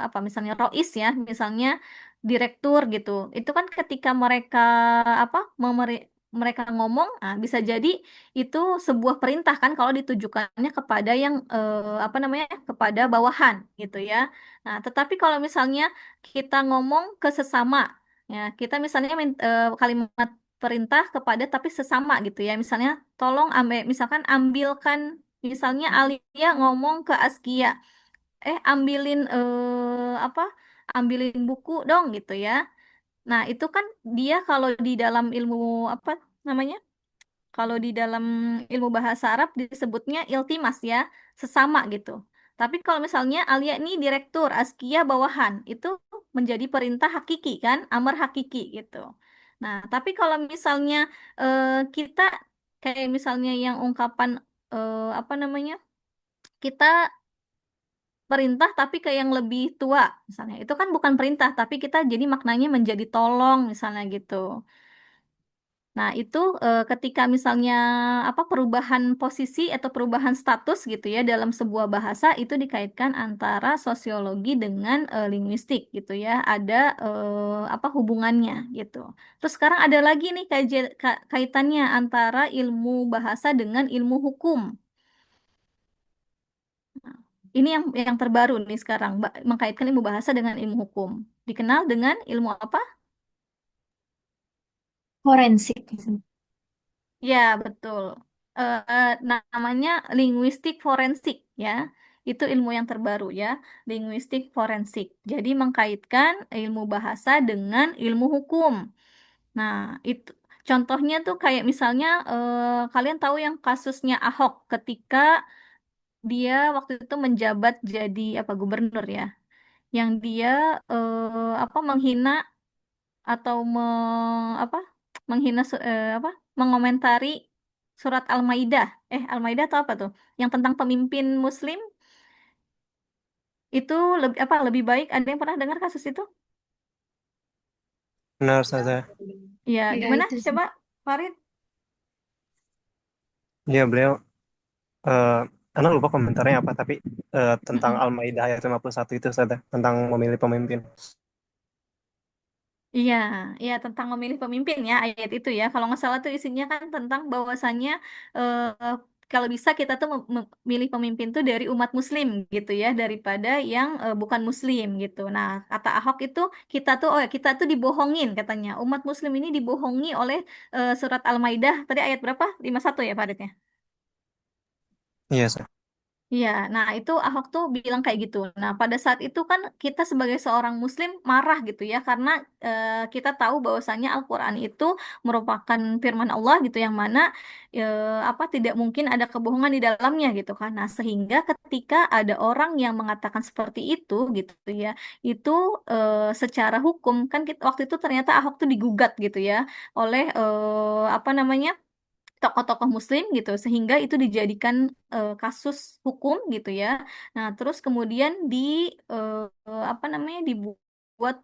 apa misalnya Rois ya, misalnya direktur gitu. Itu kan ketika mereka apa mereka ngomong, bisa jadi itu sebuah perintah kan kalau ditujukannya kepada yang apa namanya kepada bawahan gitu ya. Nah, tetapi kalau misalnya kita ngomong ke sesama, ya kita misalnya kalimat perintah kepada tapi sesama gitu ya. Misalnya tolong ambil, misalkan ambilkan. Misalnya Alia ngomong ke Askia, ambilin apa? Ambilin buku dong gitu ya. Nah, itu kan dia kalau di dalam ilmu apa namanya? Kalau di dalam ilmu bahasa Arab disebutnya iltimas ya, sesama gitu. Tapi kalau misalnya Alia ini direktur, Askia bawahan, itu menjadi perintah hakiki kan, amar hakiki gitu. Nah, tapi kalau misalnya kita kayak misalnya yang ungkapan apa namanya? Kita perintah tapi ke yang lebih tua misalnya itu kan bukan perintah tapi kita jadi maknanya menjadi tolong misalnya gitu. Nah, itu ketika misalnya apa perubahan posisi atau perubahan status gitu ya dalam sebuah bahasa itu dikaitkan antara sosiologi dengan linguistik gitu ya. Ada apa hubungannya gitu. Terus sekarang ada lagi nih kaitannya antara ilmu bahasa dengan ilmu hukum. Ini yang terbaru nih sekarang, mengkaitkan ilmu bahasa dengan ilmu hukum. Dikenal dengan ilmu apa? Forensik. Ya, betul. Namanya linguistik forensik ya. Itu ilmu yang terbaru ya, linguistik forensik. Jadi mengkaitkan ilmu bahasa dengan ilmu hukum. Nah, itu contohnya tuh kayak misalnya kalian tahu yang kasusnya Ahok ketika dia waktu itu menjabat jadi apa gubernur ya, yang dia apa menghina atau apa menghina apa mengomentari surat Al-Maidah. Al-Maidah atau apa tuh? Yang tentang pemimpin Muslim itu lebih apa lebih baik. Ada yang pernah dengar kasus itu? Benar, Ustazah. Ya, Ya gimana? itu sih. Coba Farid. Dia beliau, eh anak lupa komentarnya apa, tapi tentang Mm-mm. Al-Maidah ayat 51 itu, Ustazah, tentang memilih pemimpin. Iya, iya tentang memilih pemimpin ya ayat itu ya. Kalau nggak salah tuh isinya kan tentang bahwasannya kalau bisa kita tuh memilih pemimpin tuh dari umat Muslim gitu ya daripada yang bukan Muslim gitu. Nah kata Ahok itu kita tuh dibohongin katanya. Umat Muslim ini dibohongi oleh surat Al-Maidah tadi ayat berapa? 51 ya Faridnya. Iya, Ustazah. Iya, nah itu Ahok tuh bilang kayak gitu. Nah, pada saat itu kan kita sebagai seorang Muslim marah gitu ya, karena kita tahu bahwasanya Al-Quran itu merupakan firman Allah gitu, yang mana apa tidak mungkin ada kebohongan di dalamnya gitu kan. Nah, sehingga ketika ada orang yang mengatakan seperti itu gitu ya, itu secara hukum kan waktu itu ternyata Ahok tuh digugat gitu ya oleh apa namanya tokoh-tokoh Muslim gitu sehingga itu dijadikan kasus hukum gitu ya. Nah, terus kemudian apa namanya dibuat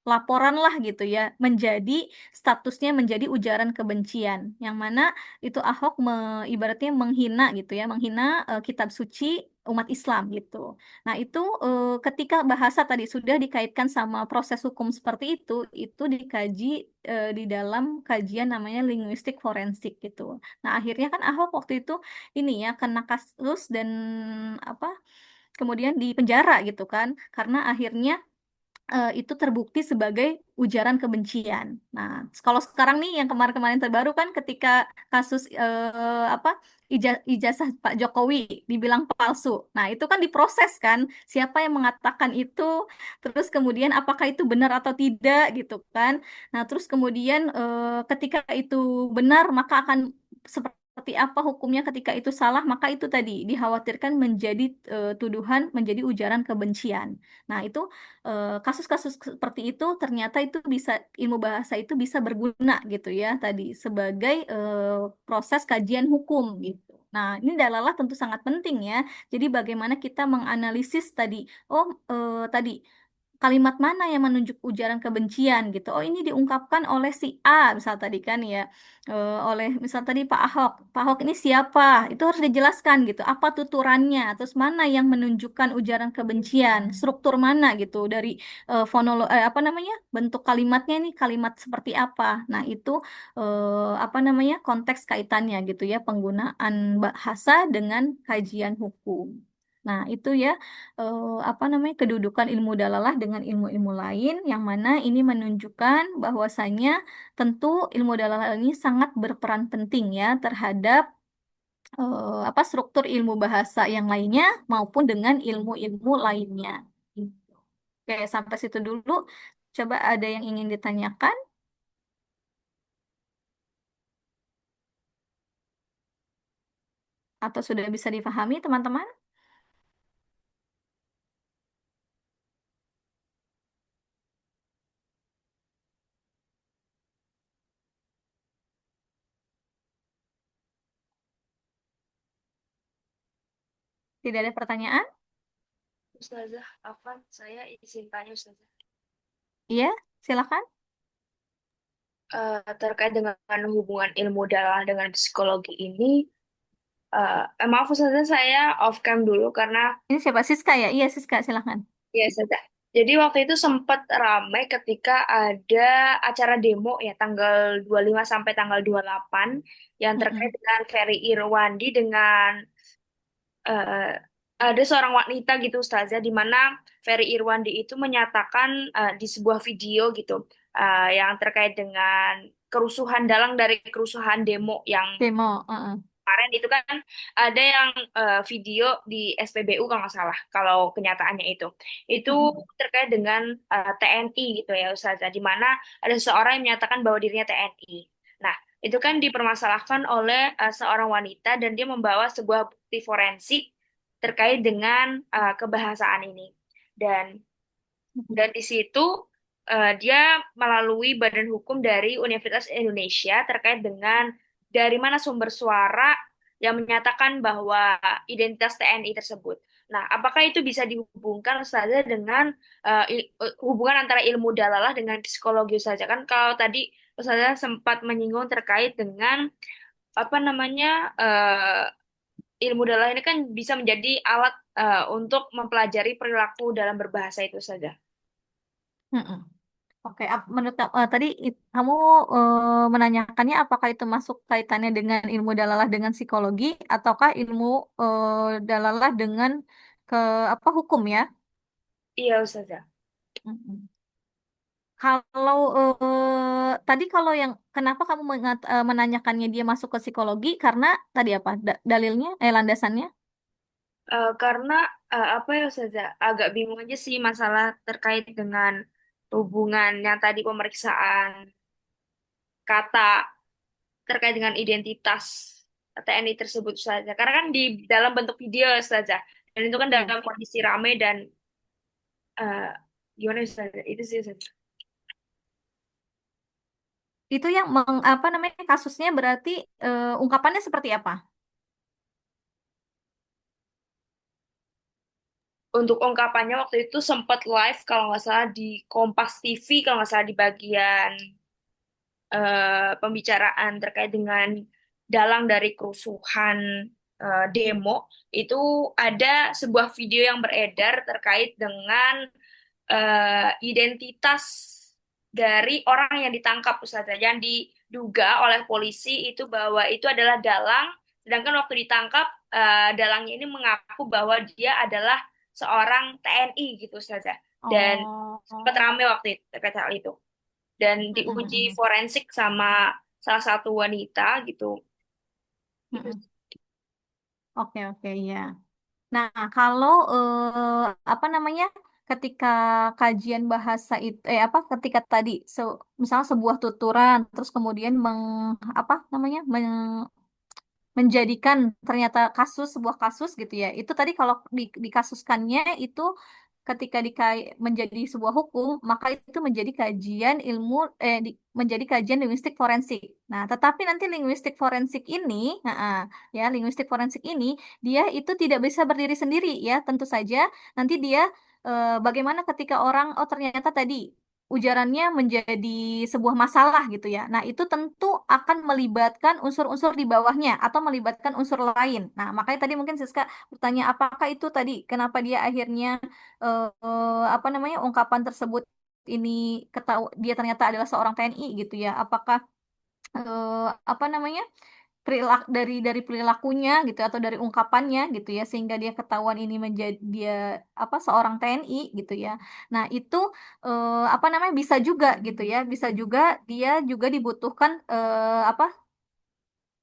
laporan lah gitu ya menjadi statusnya menjadi ujaran kebencian yang mana itu Ahok ibaratnya menghina gitu ya menghina kitab suci umat Islam gitu. Nah itu ketika bahasa tadi sudah dikaitkan sama proses hukum seperti itu dikaji di dalam kajian namanya linguistik forensik gitu. Nah akhirnya kan Ahok waktu itu ini ya kena kasus dan apa kemudian di penjara gitu kan karena akhirnya itu terbukti sebagai ujaran kebencian. Nah, kalau sekarang nih yang kemarin-kemarin terbaru kan ketika kasus apa ijazah Pak Jokowi dibilang palsu. Nah, itu kan diproses kan, siapa yang mengatakan itu, terus kemudian apakah itu benar atau tidak gitu kan. Nah, terus kemudian ketika itu benar maka akan seperti apa hukumnya ketika itu salah, maka itu tadi dikhawatirkan menjadi tuduhan, menjadi ujaran kebencian. Nah, itu kasus-kasus seperti itu ternyata itu bisa ilmu bahasa itu bisa berguna gitu ya tadi sebagai proses kajian hukum gitu. Nah, ini dalalah tentu sangat penting ya. Jadi bagaimana kita menganalisis tadi, tadi kalimat mana yang menunjuk ujaran kebencian gitu. Oh, ini diungkapkan oleh si A, misal tadi kan ya, oleh misal tadi Pak Ahok. Pak Ahok ini siapa? Itu harus dijelaskan gitu. Apa tuturannya? Terus mana yang menunjukkan ujaran kebencian? Struktur mana gitu dari apa namanya? Bentuk kalimatnya ini kalimat seperti apa? Nah, itu apa namanya? Konteks kaitannya gitu ya, penggunaan bahasa dengan kajian hukum. Nah, itu ya apa namanya kedudukan ilmu dalalah dengan ilmu-ilmu lain yang mana ini menunjukkan bahwasanya tentu ilmu dalalah ini sangat berperan penting ya terhadap apa struktur ilmu bahasa yang lainnya maupun dengan ilmu-ilmu lainnya. Oke, sampai situ dulu. Coba ada yang ingin ditanyakan atau sudah bisa dipahami teman-teman? Tidak ada pertanyaan? Ustazah, Afan, saya izin tanya Ustazah. Iya, silakan. Terkait dengan hubungan ilmu dalam dengan psikologi ini, maaf Ustazah, saya off cam dulu karena Ini siapa Siska ya? Iya, Siska, silakan. ya Ustazah. Jadi waktu itu sempat ramai ketika ada acara demo ya tanggal 25 sampai tanggal 28 yang terkait Mm-mm. dengan Ferry Irwandi dengan ada seorang wanita gitu Ustazah, di mana Ferry Irwandi itu menyatakan di sebuah video gitu yang terkait dengan kerusuhan, dalang dari kerusuhan demo yang Demo. kemarin itu kan ada yang video di SPBU kalau nggak salah, kalau kenyataannya itu terkait dengan TNI gitu ya Ustazah, di mana ada seorang yang menyatakan bahwa dirinya TNI. Nah, itu kan dipermasalahkan oleh seorang wanita dan dia membawa sebuah bukti forensik terkait dengan kebahasaan ini. Dan di situ dia melalui badan hukum dari Universitas Indonesia terkait dengan dari mana sumber suara yang menyatakan bahwa identitas TNI tersebut. Nah, apakah itu bisa dihubungkan saja dengan hubungan antara ilmu dalalah dengan psikologi saja? Kan kalau tadi saya sempat menyinggung terkait dengan apa namanya ilmu dalalah ini kan bisa menjadi alat untuk mempelajari perilaku dalam berbahasa itu saja. Mm-mm. Oke, menurut tadi kamu menanyakannya apakah itu masuk kaitannya dengan ilmu dalalah dengan psikologi ataukah ilmu dalalah dengan ke apa hukum ya? Iya, Ustazah. Mm-mm. Kalau tadi kalau yang kenapa kamu menanyakannya dia masuk ke psikologi karena tadi apa dalilnya landasannya? Karena apa ya Ustazah, agak bingung aja sih masalah terkait dengan hubungan yang tadi pemeriksaan kata terkait dengan identitas TNI tersebut saja. Karena kan di dalam bentuk video saja, dan itu kan Ya. dalam kondisi ramai dan eh, gimana Ustazah? Itu sih Ustazah. Itu yang apa namanya kasusnya berarti ungkapannya seperti apa? Untuk ungkapannya waktu itu sempat live kalau nggak salah di Kompas TV, kalau nggak salah di bagian pembicaraan terkait dengan dalang dari kerusuhan demo itu ada sebuah video yang beredar terkait dengan identitas dari orang yang ditangkap Ustazah, yang diduga oleh polisi itu bahwa itu adalah dalang, sedangkan waktu ditangkap dalangnya ini mengaku bahwa dia adalah seorang TNI gitu Ustazah. Dan Oh. sempat ramai waktu itu terkait hal itu dan diuji Mm-mm. forensik sama salah satu wanita gitu. Itu Mm-mm. Oke, oke, ya. Nah, kalau apa namanya, ketika kajian bahasa itu, apa, ketika tadi, misalnya sebuah tuturan, terus kemudian apa namanya, menjadikan ternyata sebuah kasus gitu ya. Itu tadi kalau dikasuskannya itu ketika menjadi sebuah hukum, maka itu menjadi kajian ilmu menjadi kajian linguistik forensik. Nah, tetapi nanti linguistik forensik ini, ya linguistik forensik ini dia itu tidak bisa berdiri sendiri ya. Tentu saja nanti dia bagaimana ketika orang oh ternyata tadi ujarannya menjadi sebuah masalah gitu ya. Nah, itu tentu akan melibatkan unsur-unsur di bawahnya atau melibatkan unsur lain. Nah, makanya tadi mungkin Siska bertanya apakah itu tadi kenapa dia akhirnya apa namanya ungkapan tersebut ini dia ternyata adalah seorang TNI gitu ya. Apakah apa namanya dari perilakunya gitu atau dari ungkapannya gitu ya sehingga dia ketahuan ini menjadi dia apa seorang TNI gitu ya. Nah, itu apa namanya bisa juga gitu ya. Bisa juga dia juga dibutuhkan apa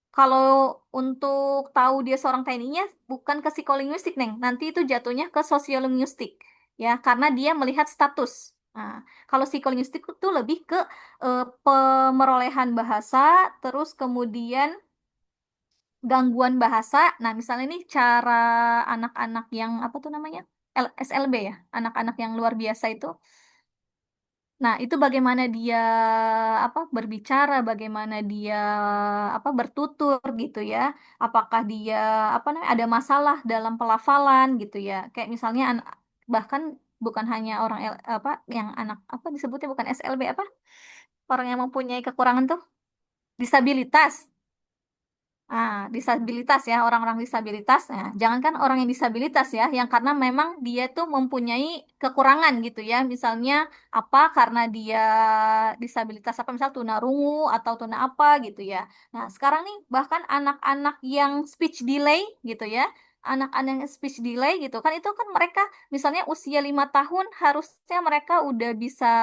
kalau untuk tahu dia seorang TNI-nya bukan ke psikolinguistik, Neng. Nanti itu jatuhnya ke sosiolinguistik ya karena dia melihat status. Nah, kalau psikolinguistik itu lebih ke pemerolehan bahasa terus kemudian gangguan bahasa. Nah, misalnya ini cara anak-anak yang apa tuh namanya? SLB ya, anak-anak yang luar biasa itu. Nah, itu bagaimana dia apa berbicara, bagaimana dia apa bertutur gitu ya. Apakah dia apa namanya ada masalah dalam pelafalan gitu ya. Kayak misalnya bahkan bukan hanya orang apa yang anak apa disebutnya bukan SLB apa? Orang yang mempunyai kekurangan tuh disabilitas. Disabilitas ya, orang-orang disabilitas. Nah, jangankan orang yang disabilitas ya, yang karena memang dia tuh mempunyai kekurangan gitu ya. Misalnya apa karena dia disabilitas apa misal tunarungu atau tuna apa gitu ya. Nah, sekarang nih bahkan anak-anak yang speech delay gitu ya. anak-anak yang speech delay gitu kan, itu kan mereka misalnya usia 5 tahun harusnya mereka udah bisa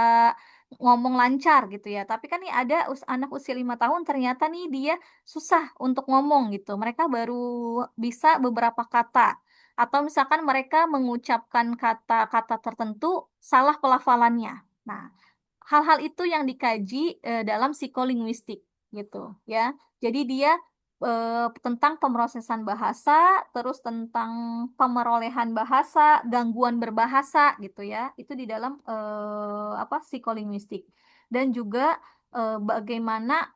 ngomong lancar gitu ya. Tapi kan nih ada anak usia 5 tahun ternyata nih dia susah untuk ngomong gitu. Mereka baru bisa beberapa kata. Atau misalkan mereka mengucapkan kata-kata tertentu salah pelafalannya. Nah, hal-hal itu yang dikaji dalam psikolinguistik gitu ya. Jadi dia tentang pemrosesan bahasa, terus tentang pemerolehan bahasa, gangguan berbahasa gitu ya. Itu di dalam apa psikolinguistik. Dan juga bagaimana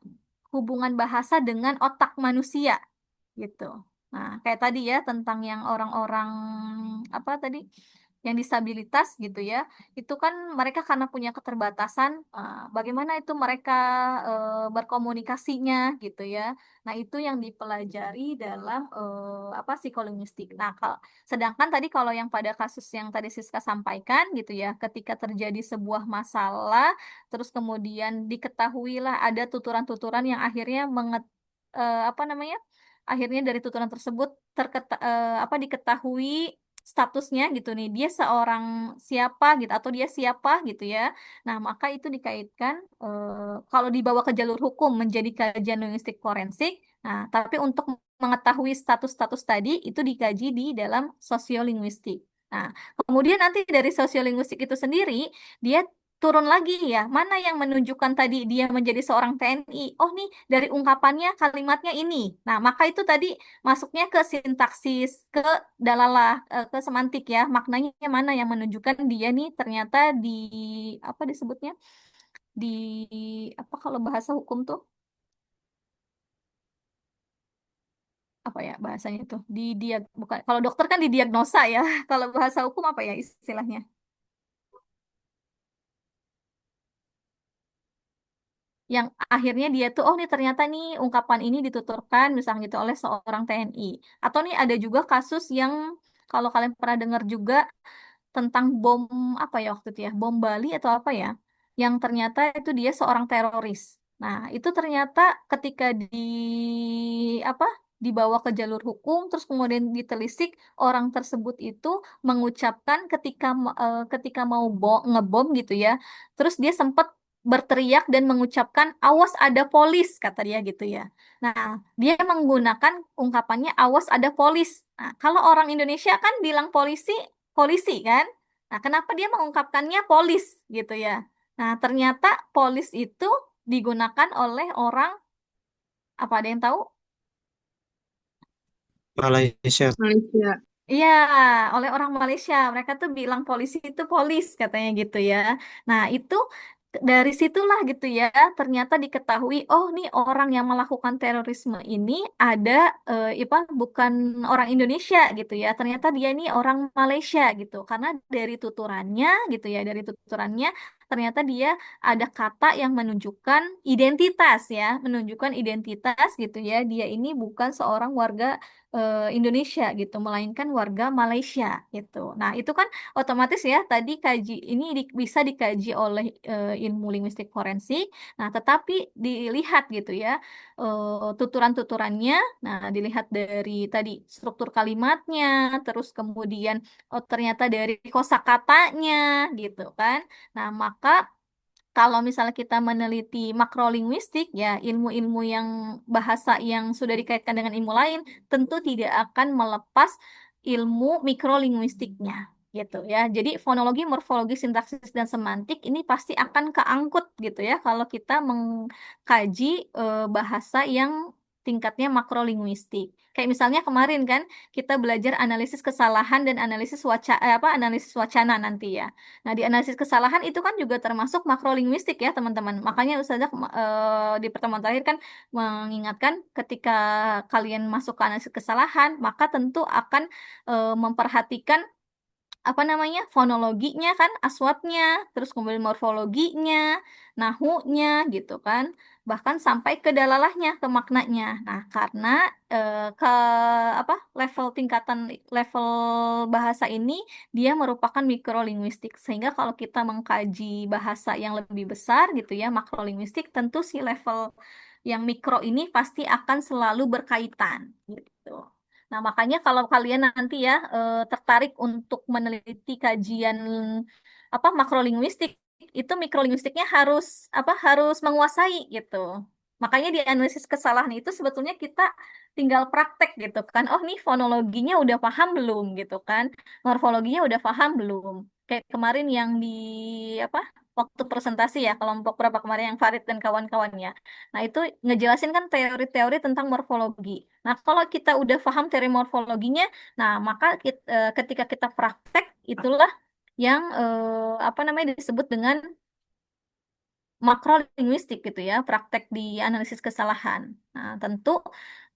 hubungan bahasa dengan otak manusia gitu. Nah, kayak tadi ya tentang yang orang-orang apa tadi yang disabilitas gitu ya, itu kan mereka karena punya keterbatasan, bagaimana itu mereka berkomunikasinya gitu ya. Nah, itu yang dipelajari dalam apa psikolinguistik. Nah, sedangkan tadi kalau yang pada kasus yang tadi Siska sampaikan gitu ya, ketika terjadi sebuah masalah, terus kemudian diketahuilah ada tuturan-tuturan yang akhirnya apa namanya? Akhirnya dari tuturan tersebut apa diketahui statusnya gitu nih, dia seorang siapa gitu atau dia siapa gitu ya. Nah, maka itu dikaitkan kalau dibawa ke jalur hukum menjadi kajian linguistik forensik. Nah, tapi untuk mengetahui status-status tadi itu dikaji di dalam sosiolinguistik. Nah, kemudian nanti dari sosiolinguistik itu sendiri dia turun lagi ya, mana yang menunjukkan tadi dia menjadi seorang TNI. Oh nih, dari ungkapannya kalimatnya ini. Nah, maka itu tadi masuknya ke sintaksis, ke dalalah, ke semantik ya. Maknanya mana yang menunjukkan dia nih ternyata di apa disebutnya? Di apa kalau bahasa hukum tuh apa ya bahasanya tuh? Bukan kalau dokter kan didiagnosa ya. Kalau bahasa hukum apa ya istilahnya? Yang akhirnya dia tuh oh nih ternyata nih ungkapan ini dituturkan misalnya gitu oleh seorang TNI. Atau nih ada juga kasus yang kalau kalian pernah dengar juga tentang bom apa ya waktu itu ya, bom Bali atau apa ya, yang ternyata itu dia seorang teroris. Nah, itu ternyata ketika apa dibawa ke jalur hukum terus kemudian ditelisik orang tersebut itu mengucapkan ketika mau ngebom gitu ya. Terus dia sempat berteriak dan mengucapkan awas ada polis kata dia gitu ya. Nah, dia menggunakan ungkapannya awas ada polis. Nah, kalau orang Indonesia kan bilang polisi polisi kan. Nah, kenapa dia mengungkapkannya polis gitu ya? Nah, ternyata polis itu digunakan oleh orang apa ada yang tahu? Malaysia. Malaysia. Iya, oleh orang Malaysia. Mereka tuh bilang polisi itu polis katanya gitu ya. Nah, itu dari situlah gitu ya, ternyata diketahui, oh nih orang yang melakukan terorisme ini ada apa bukan orang Indonesia gitu ya. Ternyata dia ini orang Malaysia gitu. Karena dari tuturannya gitu ya, dari tuturannya ternyata dia ada kata yang menunjukkan identitas ya, menunjukkan identitas gitu ya. Dia ini bukan seorang warga Indonesia gitu, melainkan warga Malaysia gitu. Nah, itu kan otomatis ya tadi ini bisa dikaji oleh ilmu linguistik forensik. Nah, tetapi dilihat gitu ya tuturan-tuturannya. Nah, dilihat dari tadi struktur kalimatnya, terus kemudian oh ternyata dari kosakatanya gitu kan. Nah, maka kalau misalnya kita meneliti makrolinguistik, ya ilmu-ilmu yang bahasa yang sudah dikaitkan dengan ilmu lain, tentu tidak akan melepas ilmu mikrolinguistiknya, gitu ya. Jadi fonologi, morfologi, sintaksis, dan semantik ini pasti akan keangkut gitu ya kalau kita mengkaji bahasa yang tingkatnya makrolinguistik. Kayak misalnya kemarin kan kita belajar analisis kesalahan dan analisis wacana nanti ya. Nah, di analisis kesalahan itu kan juga termasuk makrolinguistik ya, teman-teman. Makanya Ustazah di pertemuan terakhir kan mengingatkan ketika kalian masuk ke analisis kesalahan, maka tentu akan memperhatikan apa namanya fonologinya kan aswatnya terus kemudian morfologinya nahunya gitu kan bahkan sampai ke dalalahnya ke maknanya nah karena ke apa level bahasa ini dia merupakan mikrolinguistik sehingga kalau kita mengkaji bahasa yang lebih besar gitu ya makrolinguistik tentu si level yang mikro ini pasti akan selalu berkaitan gitu. Nah, makanya kalau kalian nanti ya tertarik untuk meneliti kajian apa makrolinguistik, itu mikrolinguistiknya harus apa harus menguasai gitu. Makanya di analisis kesalahan itu sebetulnya kita tinggal praktek gitu kan. Oh, nih fonologinya udah paham belum gitu kan. Morfologinya udah paham belum. Kayak kemarin yang di apa waktu presentasi ya kelompok berapa kemarin yang Farid dan kawan-kawannya. Nah, itu ngejelasin kan teori-teori tentang morfologi. Nah, kalau kita udah paham teori morfologinya, nah maka ketika kita praktek itulah yang apa namanya disebut dengan makrolinguistik gitu ya, praktek di analisis kesalahan. Nah, tentu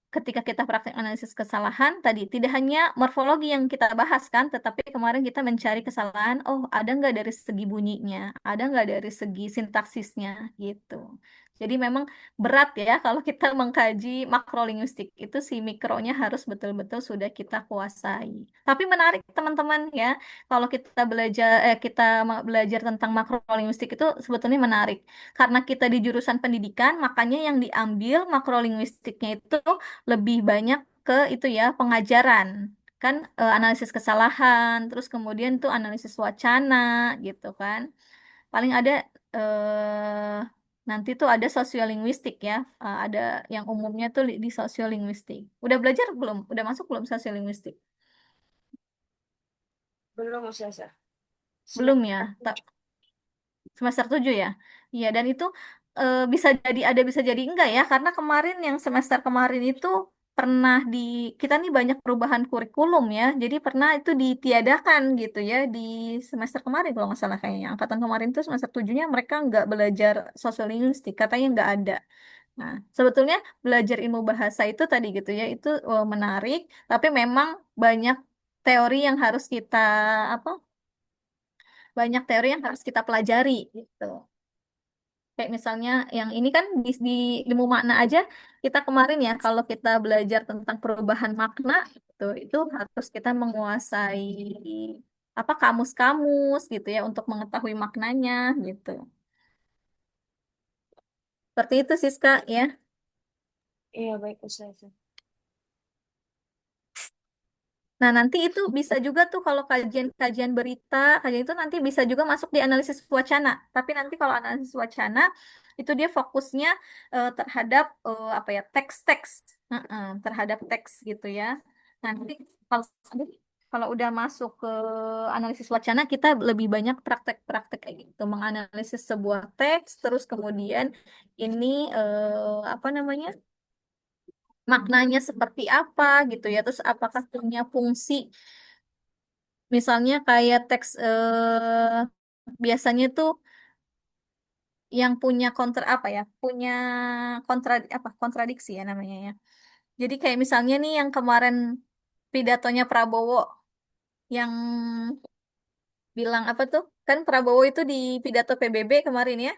ketika kita praktek analisis kesalahan tadi tidak hanya morfologi yang kita bahas kan, tetapi kemarin kita mencari kesalahan, oh ada nggak dari segi bunyinya, ada nggak dari segi sintaksisnya gitu. Jadi memang berat ya kalau kita mengkaji makrolinguistik itu si mikronya harus betul-betul sudah kita kuasai. Tapi menarik teman-teman ya, kalau kita belajar tentang makrolinguistik itu sebetulnya menarik karena kita di jurusan pendidikan, makanya yang diambil makrolinguistiknya itu lebih banyak ke itu ya pengajaran kan analisis kesalahan terus kemudian tuh analisis wacana gitu kan paling ada nanti tuh ada sosiolinguistik ya. Ada yang umumnya tuh di sosiolinguistik udah belajar belum udah masuk belum sosiolinguistik Belum, Ustazah. belum ya. Semester Semester 7 ya? Iya, dan itu bisa jadi ada bisa jadi enggak ya, karena kemarin yang semester kemarin itu pernah kita nih banyak perubahan kurikulum ya, jadi pernah itu ditiadakan gitu ya di semester kemarin kalau nggak salah kayaknya. Angkatan kemarin tuh semester 7-nya mereka nggak belajar sosiolinguistik, katanya nggak ada. Nah, sebetulnya belajar ilmu bahasa itu tadi gitu ya, itu menarik, tapi memang banyak teori yang harus kita apa banyak teori yang harus kita pelajari gitu. Kayak misalnya yang ini kan di ilmu makna aja kita kemarin ya kalau kita belajar tentang perubahan makna itu harus kita menguasai apa kamus-kamus gitu ya untuk mengetahui maknanya gitu. Seperti itu Siska ya. Iya, baik, Ustazah. Nah, nanti itu bisa juga tuh kalau kajian-kajian berita, kajian itu nanti bisa juga masuk di analisis wacana. Tapi nanti kalau analisis wacana itu dia fokusnya terhadap apa ya teks-teks, terhadap teks gitu ya. Nanti kalau aduh, kalau udah masuk ke analisis wacana kita lebih banyak praktek-praktek kayak gitu, menganalisis sebuah teks, terus kemudian ini apa namanya? Maknanya seperti apa gitu ya. Terus apakah punya fungsi misalnya kayak teks biasanya tuh yang punya kontra apa ya? Punya kontradiksi ya namanya ya. Jadi kayak misalnya nih yang kemarin pidatonya Prabowo yang bilang apa tuh? Kan Prabowo itu di pidato PBB kemarin ya,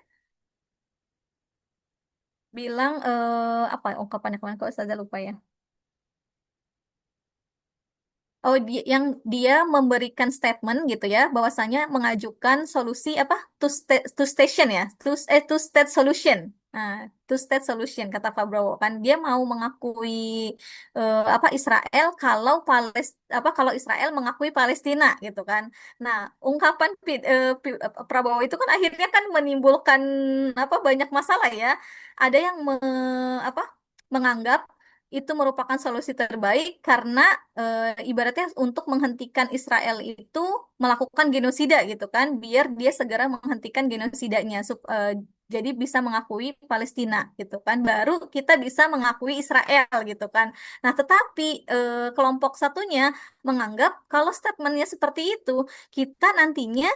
bilang apa ungkapannya kemarin kok saya lupa ya. Oh, yang dia memberikan statement gitu ya, bahwasanya mengajukan solusi apa two station ya, two state solution. Nah, two state solution kata Pak Prabowo kan dia mau mengakui apa Israel kalau kalau Israel mengakui Palestina gitu kan. Nah, ungkapan Prabowo itu kan akhirnya kan menimbulkan apa banyak masalah ya. Ada yang apa menganggap itu merupakan solusi terbaik karena ibaratnya untuk menghentikan Israel itu melakukan genosida gitu kan, biar dia segera menghentikan genosidanya, jadi bisa mengakui Palestina gitu kan, baru kita bisa mengakui Israel gitu kan. Nah, tetapi kelompok satunya menganggap kalau statementnya seperti itu, kita nantinya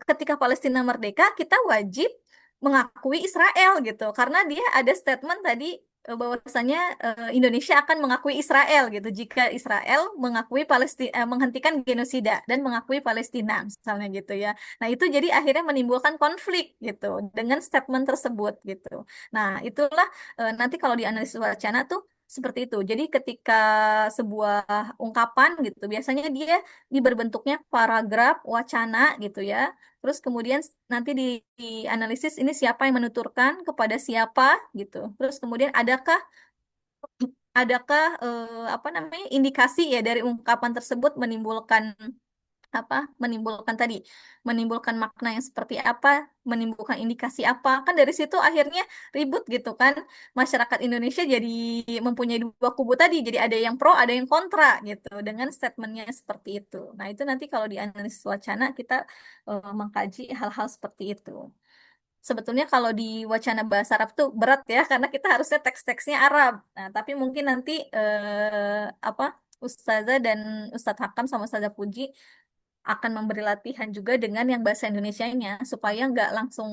ketika Palestina merdeka, kita wajib mengakui Israel gitu, karena dia ada statement tadi bahwasanya Indonesia akan mengakui Israel gitu jika Israel mengakui Palestina menghentikan genosida dan mengakui Palestina misalnya gitu ya. Nah, itu jadi akhirnya menimbulkan konflik gitu dengan statement tersebut gitu. Nah, itulah nanti kalau di analisis wacana tuh seperti itu. Jadi ketika sebuah ungkapan gitu biasanya dia berbentuknya paragraf wacana gitu ya. Terus kemudian nanti dianalisis ini siapa yang menuturkan kepada siapa gitu. Terus kemudian adakah apa namanya indikasi ya dari ungkapan tersebut menimbulkan apa menimbulkan tadi menimbulkan makna yang seperti apa, menimbulkan indikasi apa, kan dari situ akhirnya ribut gitu kan, masyarakat Indonesia jadi mempunyai dua kubu tadi, jadi ada yang pro ada yang kontra gitu dengan statementnya seperti itu. Nah itu nanti kalau di analisis wacana kita mengkaji hal-hal seperti itu. Sebetulnya kalau di wacana bahasa Arab tuh berat ya, karena kita harusnya teks-teksnya Arab. Nah, tapi mungkin nanti apa Ustazah dan Ustadz Hakam sama Ustazah Puji akan memberi latihan juga dengan yang bahasa Indonesianya supaya nggak langsung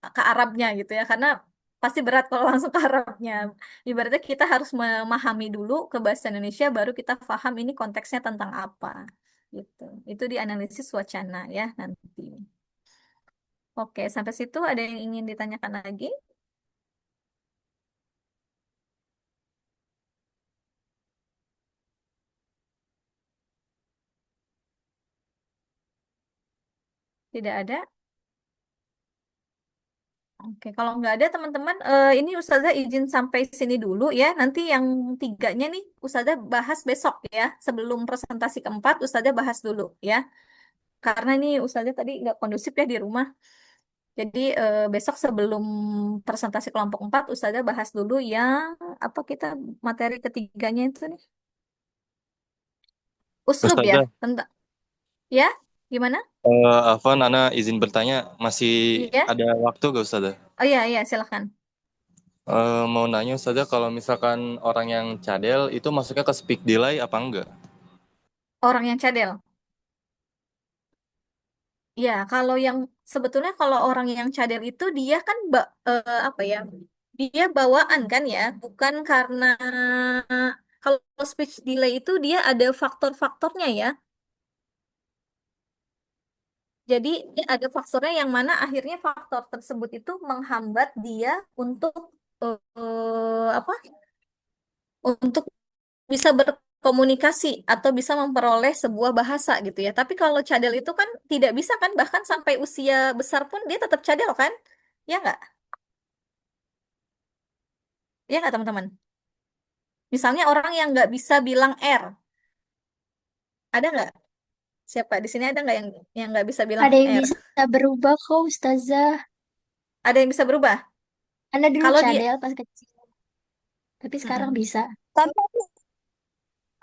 ke Arabnya gitu ya, karena pasti berat kalau langsung ke Arabnya. Ibaratnya kita harus memahami dulu ke bahasa Indonesia, baru kita paham ini konteksnya tentang apa gitu. Itu di analisis wacana ya nanti. Oke, sampai situ ada yang ingin ditanyakan lagi? Tidak ada? Oke, kalau nggak ada teman-teman, ini Ustazah izin sampai sini dulu ya. Nanti yang tiganya nih Ustazah bahas besok ya. Sebelum presentasi keempat, Ustazah bahas dulu ya. Karena ini Ustazah tadi nggak kondusif ya di rumah. Jadi besok sebelum presentasi kelompok 4, Ustazah bahas dulu yang apa kita materi ketiganya itu nih. Uslub ya, Ustazah, tentang ya, gimana? Afwan, Ana izin bertanya, masih Iya. ada waktu gak Ustazah? Oh iya iya, silakan. Mau nanya Ustazah, kalau misalkan orang yang cadel itu masuknya ke speak delay apa enggak? Orang yang cadel. Ya, kalau yang sebetulnya kalau orang yang cadel itu dia kan apa ya? Dia bawaan kan ya, bukan karena kalau speech delay itu dia ada faktor-faktornya ya. Jadi dia ada faktornya yang mana akhirnya faktor tersebut itu menghambat dia untuk apa? Untuk bisa berkomunikasi atau bisa memperoleh sebuah bahasa gitu ya. Tapi kalau cadel itu kan tidak bisa kan, bahkan sampai usia besar pun dia tetap cadel kan? Ya nggak? Ya nggak teman-teman? Misalnya orang yang nggak bisa bilang R, ada nggak? Siapa di sini ada nggak yang nggak bisa bilang Ada yang R? bisa berubah kok, Ustazah. Ada yang bisa berubah? Anda dulu Kalau dia, cadel pas kecil, tapi sekarang Mm-mm. bisa. Tapi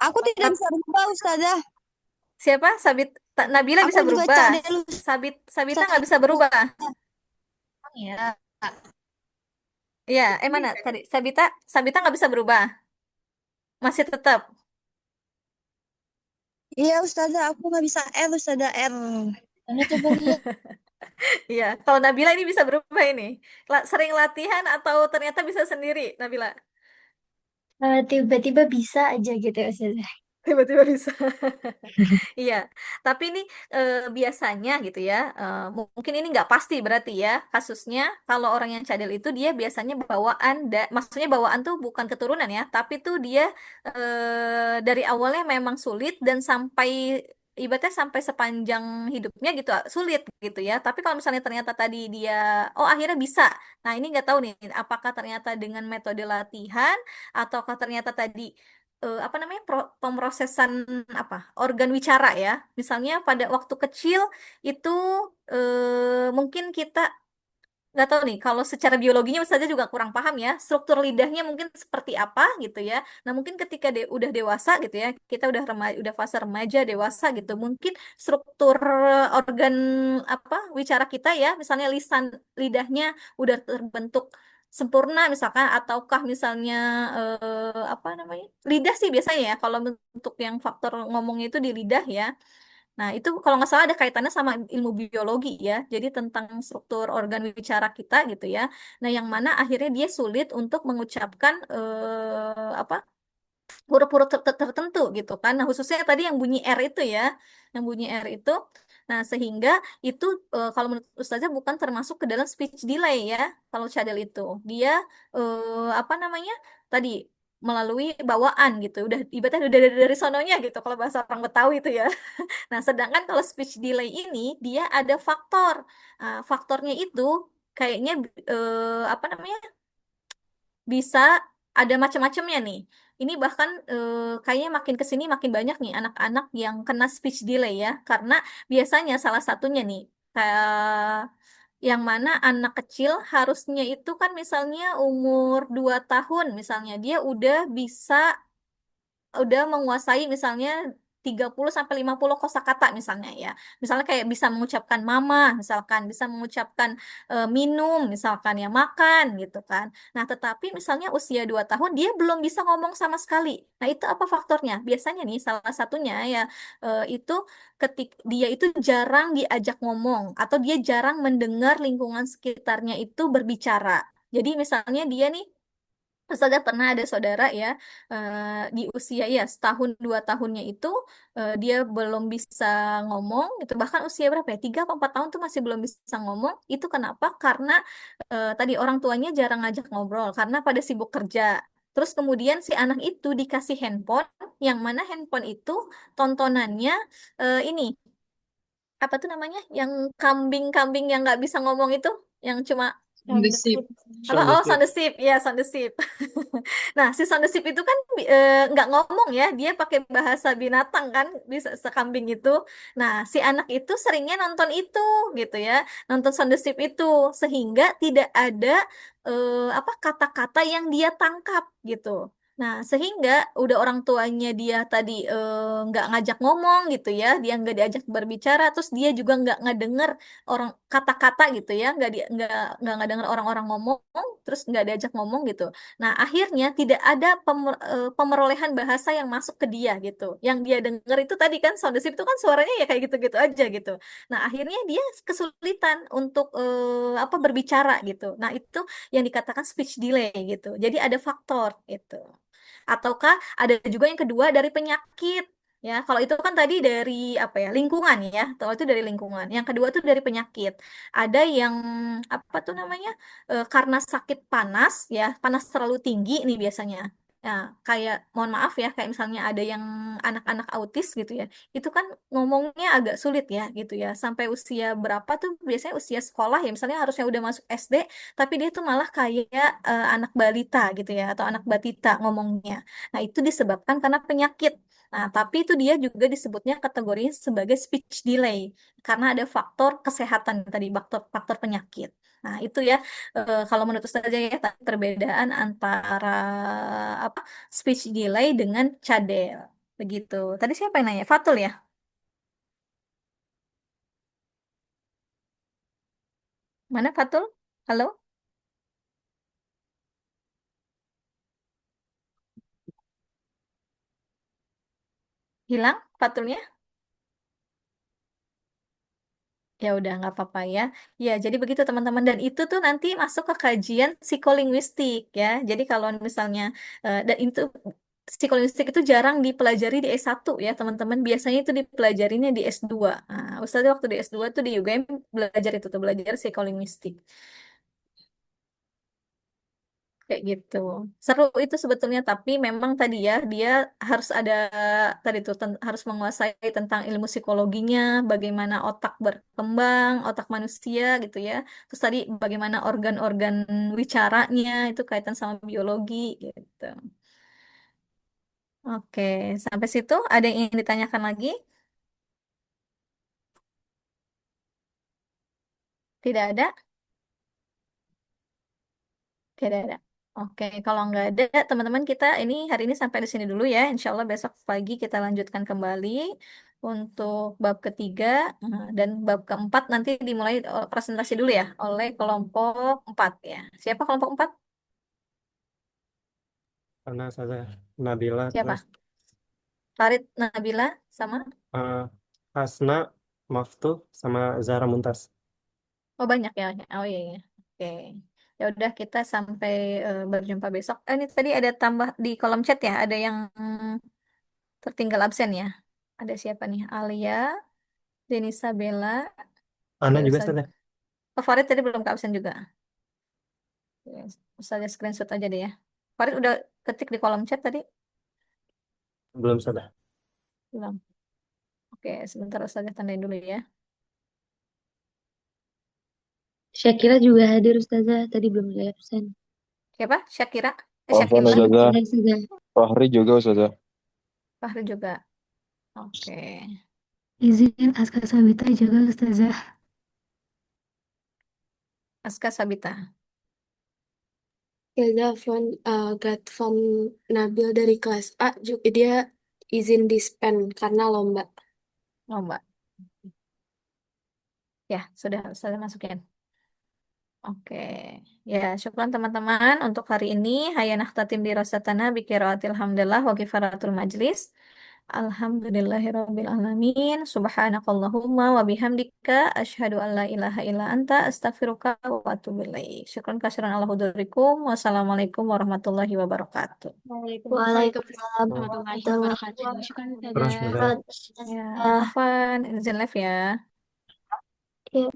aku tidak Tap- bisa berubah, Ustazah. siapa? Nabila Aku bisa juga berubah. cadel, Sabita nggak bisa Ustazah. berubah. Ya. Iya, mana tadi? Sabita nggak bisa berubah. Masih tetap. Iya, Ustazah, aku nggak bisa R, Ustazah R. Anda coba lihat. Iya, kalau Nabila ini bisa berubah ini. Sering latihan atau ternyata bisa sendiri, Nabila? Tiba-tiba bisa aja gitu ya, Ustazah. Tiba-tiba bisa. Iya, tapi ini biasanya gitu ya, mungkin ini nggak pasti berarti ya kasusnya. Kalau orang yang cadel itu dia biasanya bawaan, maksudnya bawaan tuh bukan keturunan ya, tapi tuh dia dari awalnya memang sulit dan sampai ibaratnya sampai sepanjang hidupnya gitu sulit gitu ya. Tapi kalau misalnya ternyata tadi dia, oh akhirnya bisa. Nah ini nggak tahu nih, apakah ternyata dengan metode latihan ataukah ternyata tadi apa namanya pemrosesan apa organ wicara ya, misalnya pada waktu kecil itu mungkin kita nggak tahu nih kalau secara biologinya saja juga kurang paham ya, struktur lidahnya mungkin seperti apa gitu ya. Nah mungkin ketika udah dewasa gitu ya, kita udah remaja, udah fase remaja dewasa gitu, mungkin struktur organ apa wicara kita ya, misalnya lisan lidahnya udah terbentuk sempurna misalkan, ataukah misalnya apa namanya lidah sih biasanya ya kalau untuk yang faktor ngomongnya itu di lidah ya. Nah, itu kalau nggak salah ada kaitannya sama ilmu biologi ya. Jadi tentang struktur organ wicara kita gitu ya. Nah, yang mana akhirnya dia sulit untuk mengucapkan apa huruf-huruf tertentu gitu kan. Nah, khususnya tadi yang bunyi R itu ya, yang bunyi R itu. Nah, sehingga itu kalau menurut Ustazah bukan termasuk ke dalam speech delay ya. Kalau cadel itu dia apa namanya tadi melalui bawaan gitu. Udah ibaratnya udah dari sononya gitu kalau bahasa orang Betawi itu ya. Nah, sedangkan kalau speech delay ini dia ada faktor. Faktornya itu kayaknya apa namanya bisa ada macam-macamnya nih. Ini bahkan kayaknya makin ke sini makin banyak nih anak-anak yang kena speech delay ya, karena biasanya salah satunya nih kayak yang mana anak kecil harusnya itu kan misalnya umur 2 tahun misalnya dia udah menguasai misalnya 30 sampai 50 kosakata misalnya ya. Misalnya kayak bisa mengucapkan mama, misalkan bisa mengucapkan minum, misalkan ya makan gitu kan. Nah, tetapi misalnya usia 2 tahun dia belum bisa ngomong sama sekali. Nah, itu apa faktornya? Biasanya nih salah satunya ya itu dia itu jarang diajak ngomong atau dia jarang mendengar lingkungan sekitarnya itu berbicara. Jadi misalnya dia nih saya pernah ada saudara ya di usia ya setahun 2 tahunnya itu dia belum bisa ngomong itu bahkan usia berapa ya 3 atau 4 tahun tuh masih belum bisa ngomong itu kenapa? Karena tadi orang tuanya jarang ngajak ngobrol karena pada sibuk kerja. Terus kemudian si anak itu dikasih handphone yang mana handphone itu tontonannya ini apa tuh namanya yang kambing-kambing yang nggak bisa ngomong itu yang cuma Membership. apa Shaun the oh Sheep. sound the sheep ya sound the sheep. Nah, si sound the sheep itu kan nggak ngomong ya, dia pakai bahasa binatang kan, bisa sekambing itu. Nah, si anak itu seringnya nonton itu gitu ya, nonton sound the sheep itu, sehingga tidak ada apa kata-kata yang dia tangkap gitu. Nah, sehingga udah orang tuanya dia tadi nggak ngajak ngomong gitu ya, dia nggak diajak berbicara, terus dia juga nggak ngedenger orang kata-kata gitu ya, nggak ngedenger orang-orang ngomong, terus nggak diajak ngomong gitu. Nah, akhirnya tidak ada pemerolehan bahasa yang masuk ke dia gitu. Yang dia dengar itu tadi kan sound the itu kan suaranya ya kayak gitu-gitu aja gitu. Nah, akhirnya dia kesulitan untuk apa berbicara gitu. Nah, itu yang dikatakan speech delay gitu. Jadi ada faktor gitu. Ataukah ada juga yang kedua dari penyakit. Ya, kalau itu kan tadi dari apa ya lingkungan ya. Kalau itu dari lingkungan. Yang kedua tuh dari penyakit. Ada yang apa tuh namanya karena sakit panas ya, panas terlalu tinggi nih biasanya. Nah, kayak mohon maaf ya, kayak misalnya ada yang anak-anak autis gitu ya. Itu kan ngomongnya agak sulit ya gitu ya. Sampai usia berapa tuh biasanya usia sekolah ya, misalnya harusnya udah masuk SD, tapi dia tuh malah kayak anak balita gitu ya atau anak batita ngomongnya. Nah, itu disebabkan karena penyakit. Nah, tapi itu dia juga disebutnya kategorinya sebagai speech delay karena ada faktor kesehatan tadi, faktor penyakit. Nah, itu ya kalau menurut saja ya perbedaan antara apa speech delay dengan cadel. Begitu. Tadi siapa yang nanya? Fatul ya? Mana Fatul? Halo? Hilang Fatulnya? Ya udah nggak apa-apa ya. Ya, jadi begitu teman-teman dan itu tuh nanti masuk ke kajian psikolinguistik ya. Jadi kalau misalnya dan itu psikolinguistik itu jarang dipelajari di S1 ya, teman-teman. Biasanya itu dipelajarinya di S2. Nah, Ustazah waktu di S2 tuh di UGM belajar itu tuh belajar psikolinguistik. Kayak gitu. Seru itu sebetulnya, tapi memang tadi ya, dia harus ada tadi tuh harus menguasai tentang ilmu psikologinya, bagaimana otak berkembang, otak manusia gitu ya. Terus tadi bagaimana organ-organ wicaranya itu kaitan sama biologi gitu. Oke, sampai situ ada yang ingin ditanyakan lagi? Tidak ada? Tidak ada. Oke, kalau nggak ada, teman-teman kita ini hari ini sampai di sini dulu ya. Insya Allah besok pagi kita lanjutkan kembali untuk bab ketiga dan bab keempat nanti dimulai presentasi dulu ya oleh kelompok 4 ya. Siapa kelompok 4? Karena saya Nabila terus Siapa? Farid Nabila sama? eh, Hasna, Maftuh, sama Zahra Muntas. Oh banyak ya. Oh iya, iya. Oke. Ya udah kita sampai berjumpa besok. Ini tadi ada tambah di kolom chat ya. Ada yang tertinggal absen ya. Ada siapa nih? Alia, Denisa Bella. Oke, Ana juga Ustaz. sudah. Oh, Farid tadi belum ke absen juga. Ya, Ustazah screenshot aja deh ya. Farid udah ketik di kolom chat tadi? Belum sudah. Belum. Oke, sebentar Ustazah tandain dulu ya. Syakira juga hadir Ustazah, tadi belum ada absen. Siapa? Syakira? Afwan Syakila, Ustazah, Ada sudah. Fahri juga Ustazah. Fahri juga. Oke. Izin Aska Sabita juga Ustazah. Aska Sabita. Ustazah Gatvan Nabil dari kelas A juga dia izin dispen karena lomba. Oh, Mbak. Ya, sudah masukin. Oke. Ya, syukran teman-teman untuk hari ini. Hayya nakhtatim dirasatana bi qiraatil hamdalah wa kifaratul majlis. Alhamdulillahirabbil alamin. Subhanakallahumma wa bihamdika asyhadu an la ilaha illa anta astaghfiruka wa atubu ilaik. Syukran kasiran ala hudurikum. Wassalamualaikum warahmatullahi wabarakatuh. Waalaikumsalam Waalaikumsalam warahmatullahi wabarakatuh. Syukran Terus Ustazah. Ustazah. Ya, wabarakatuh. Afwan, izin live ya. Ya.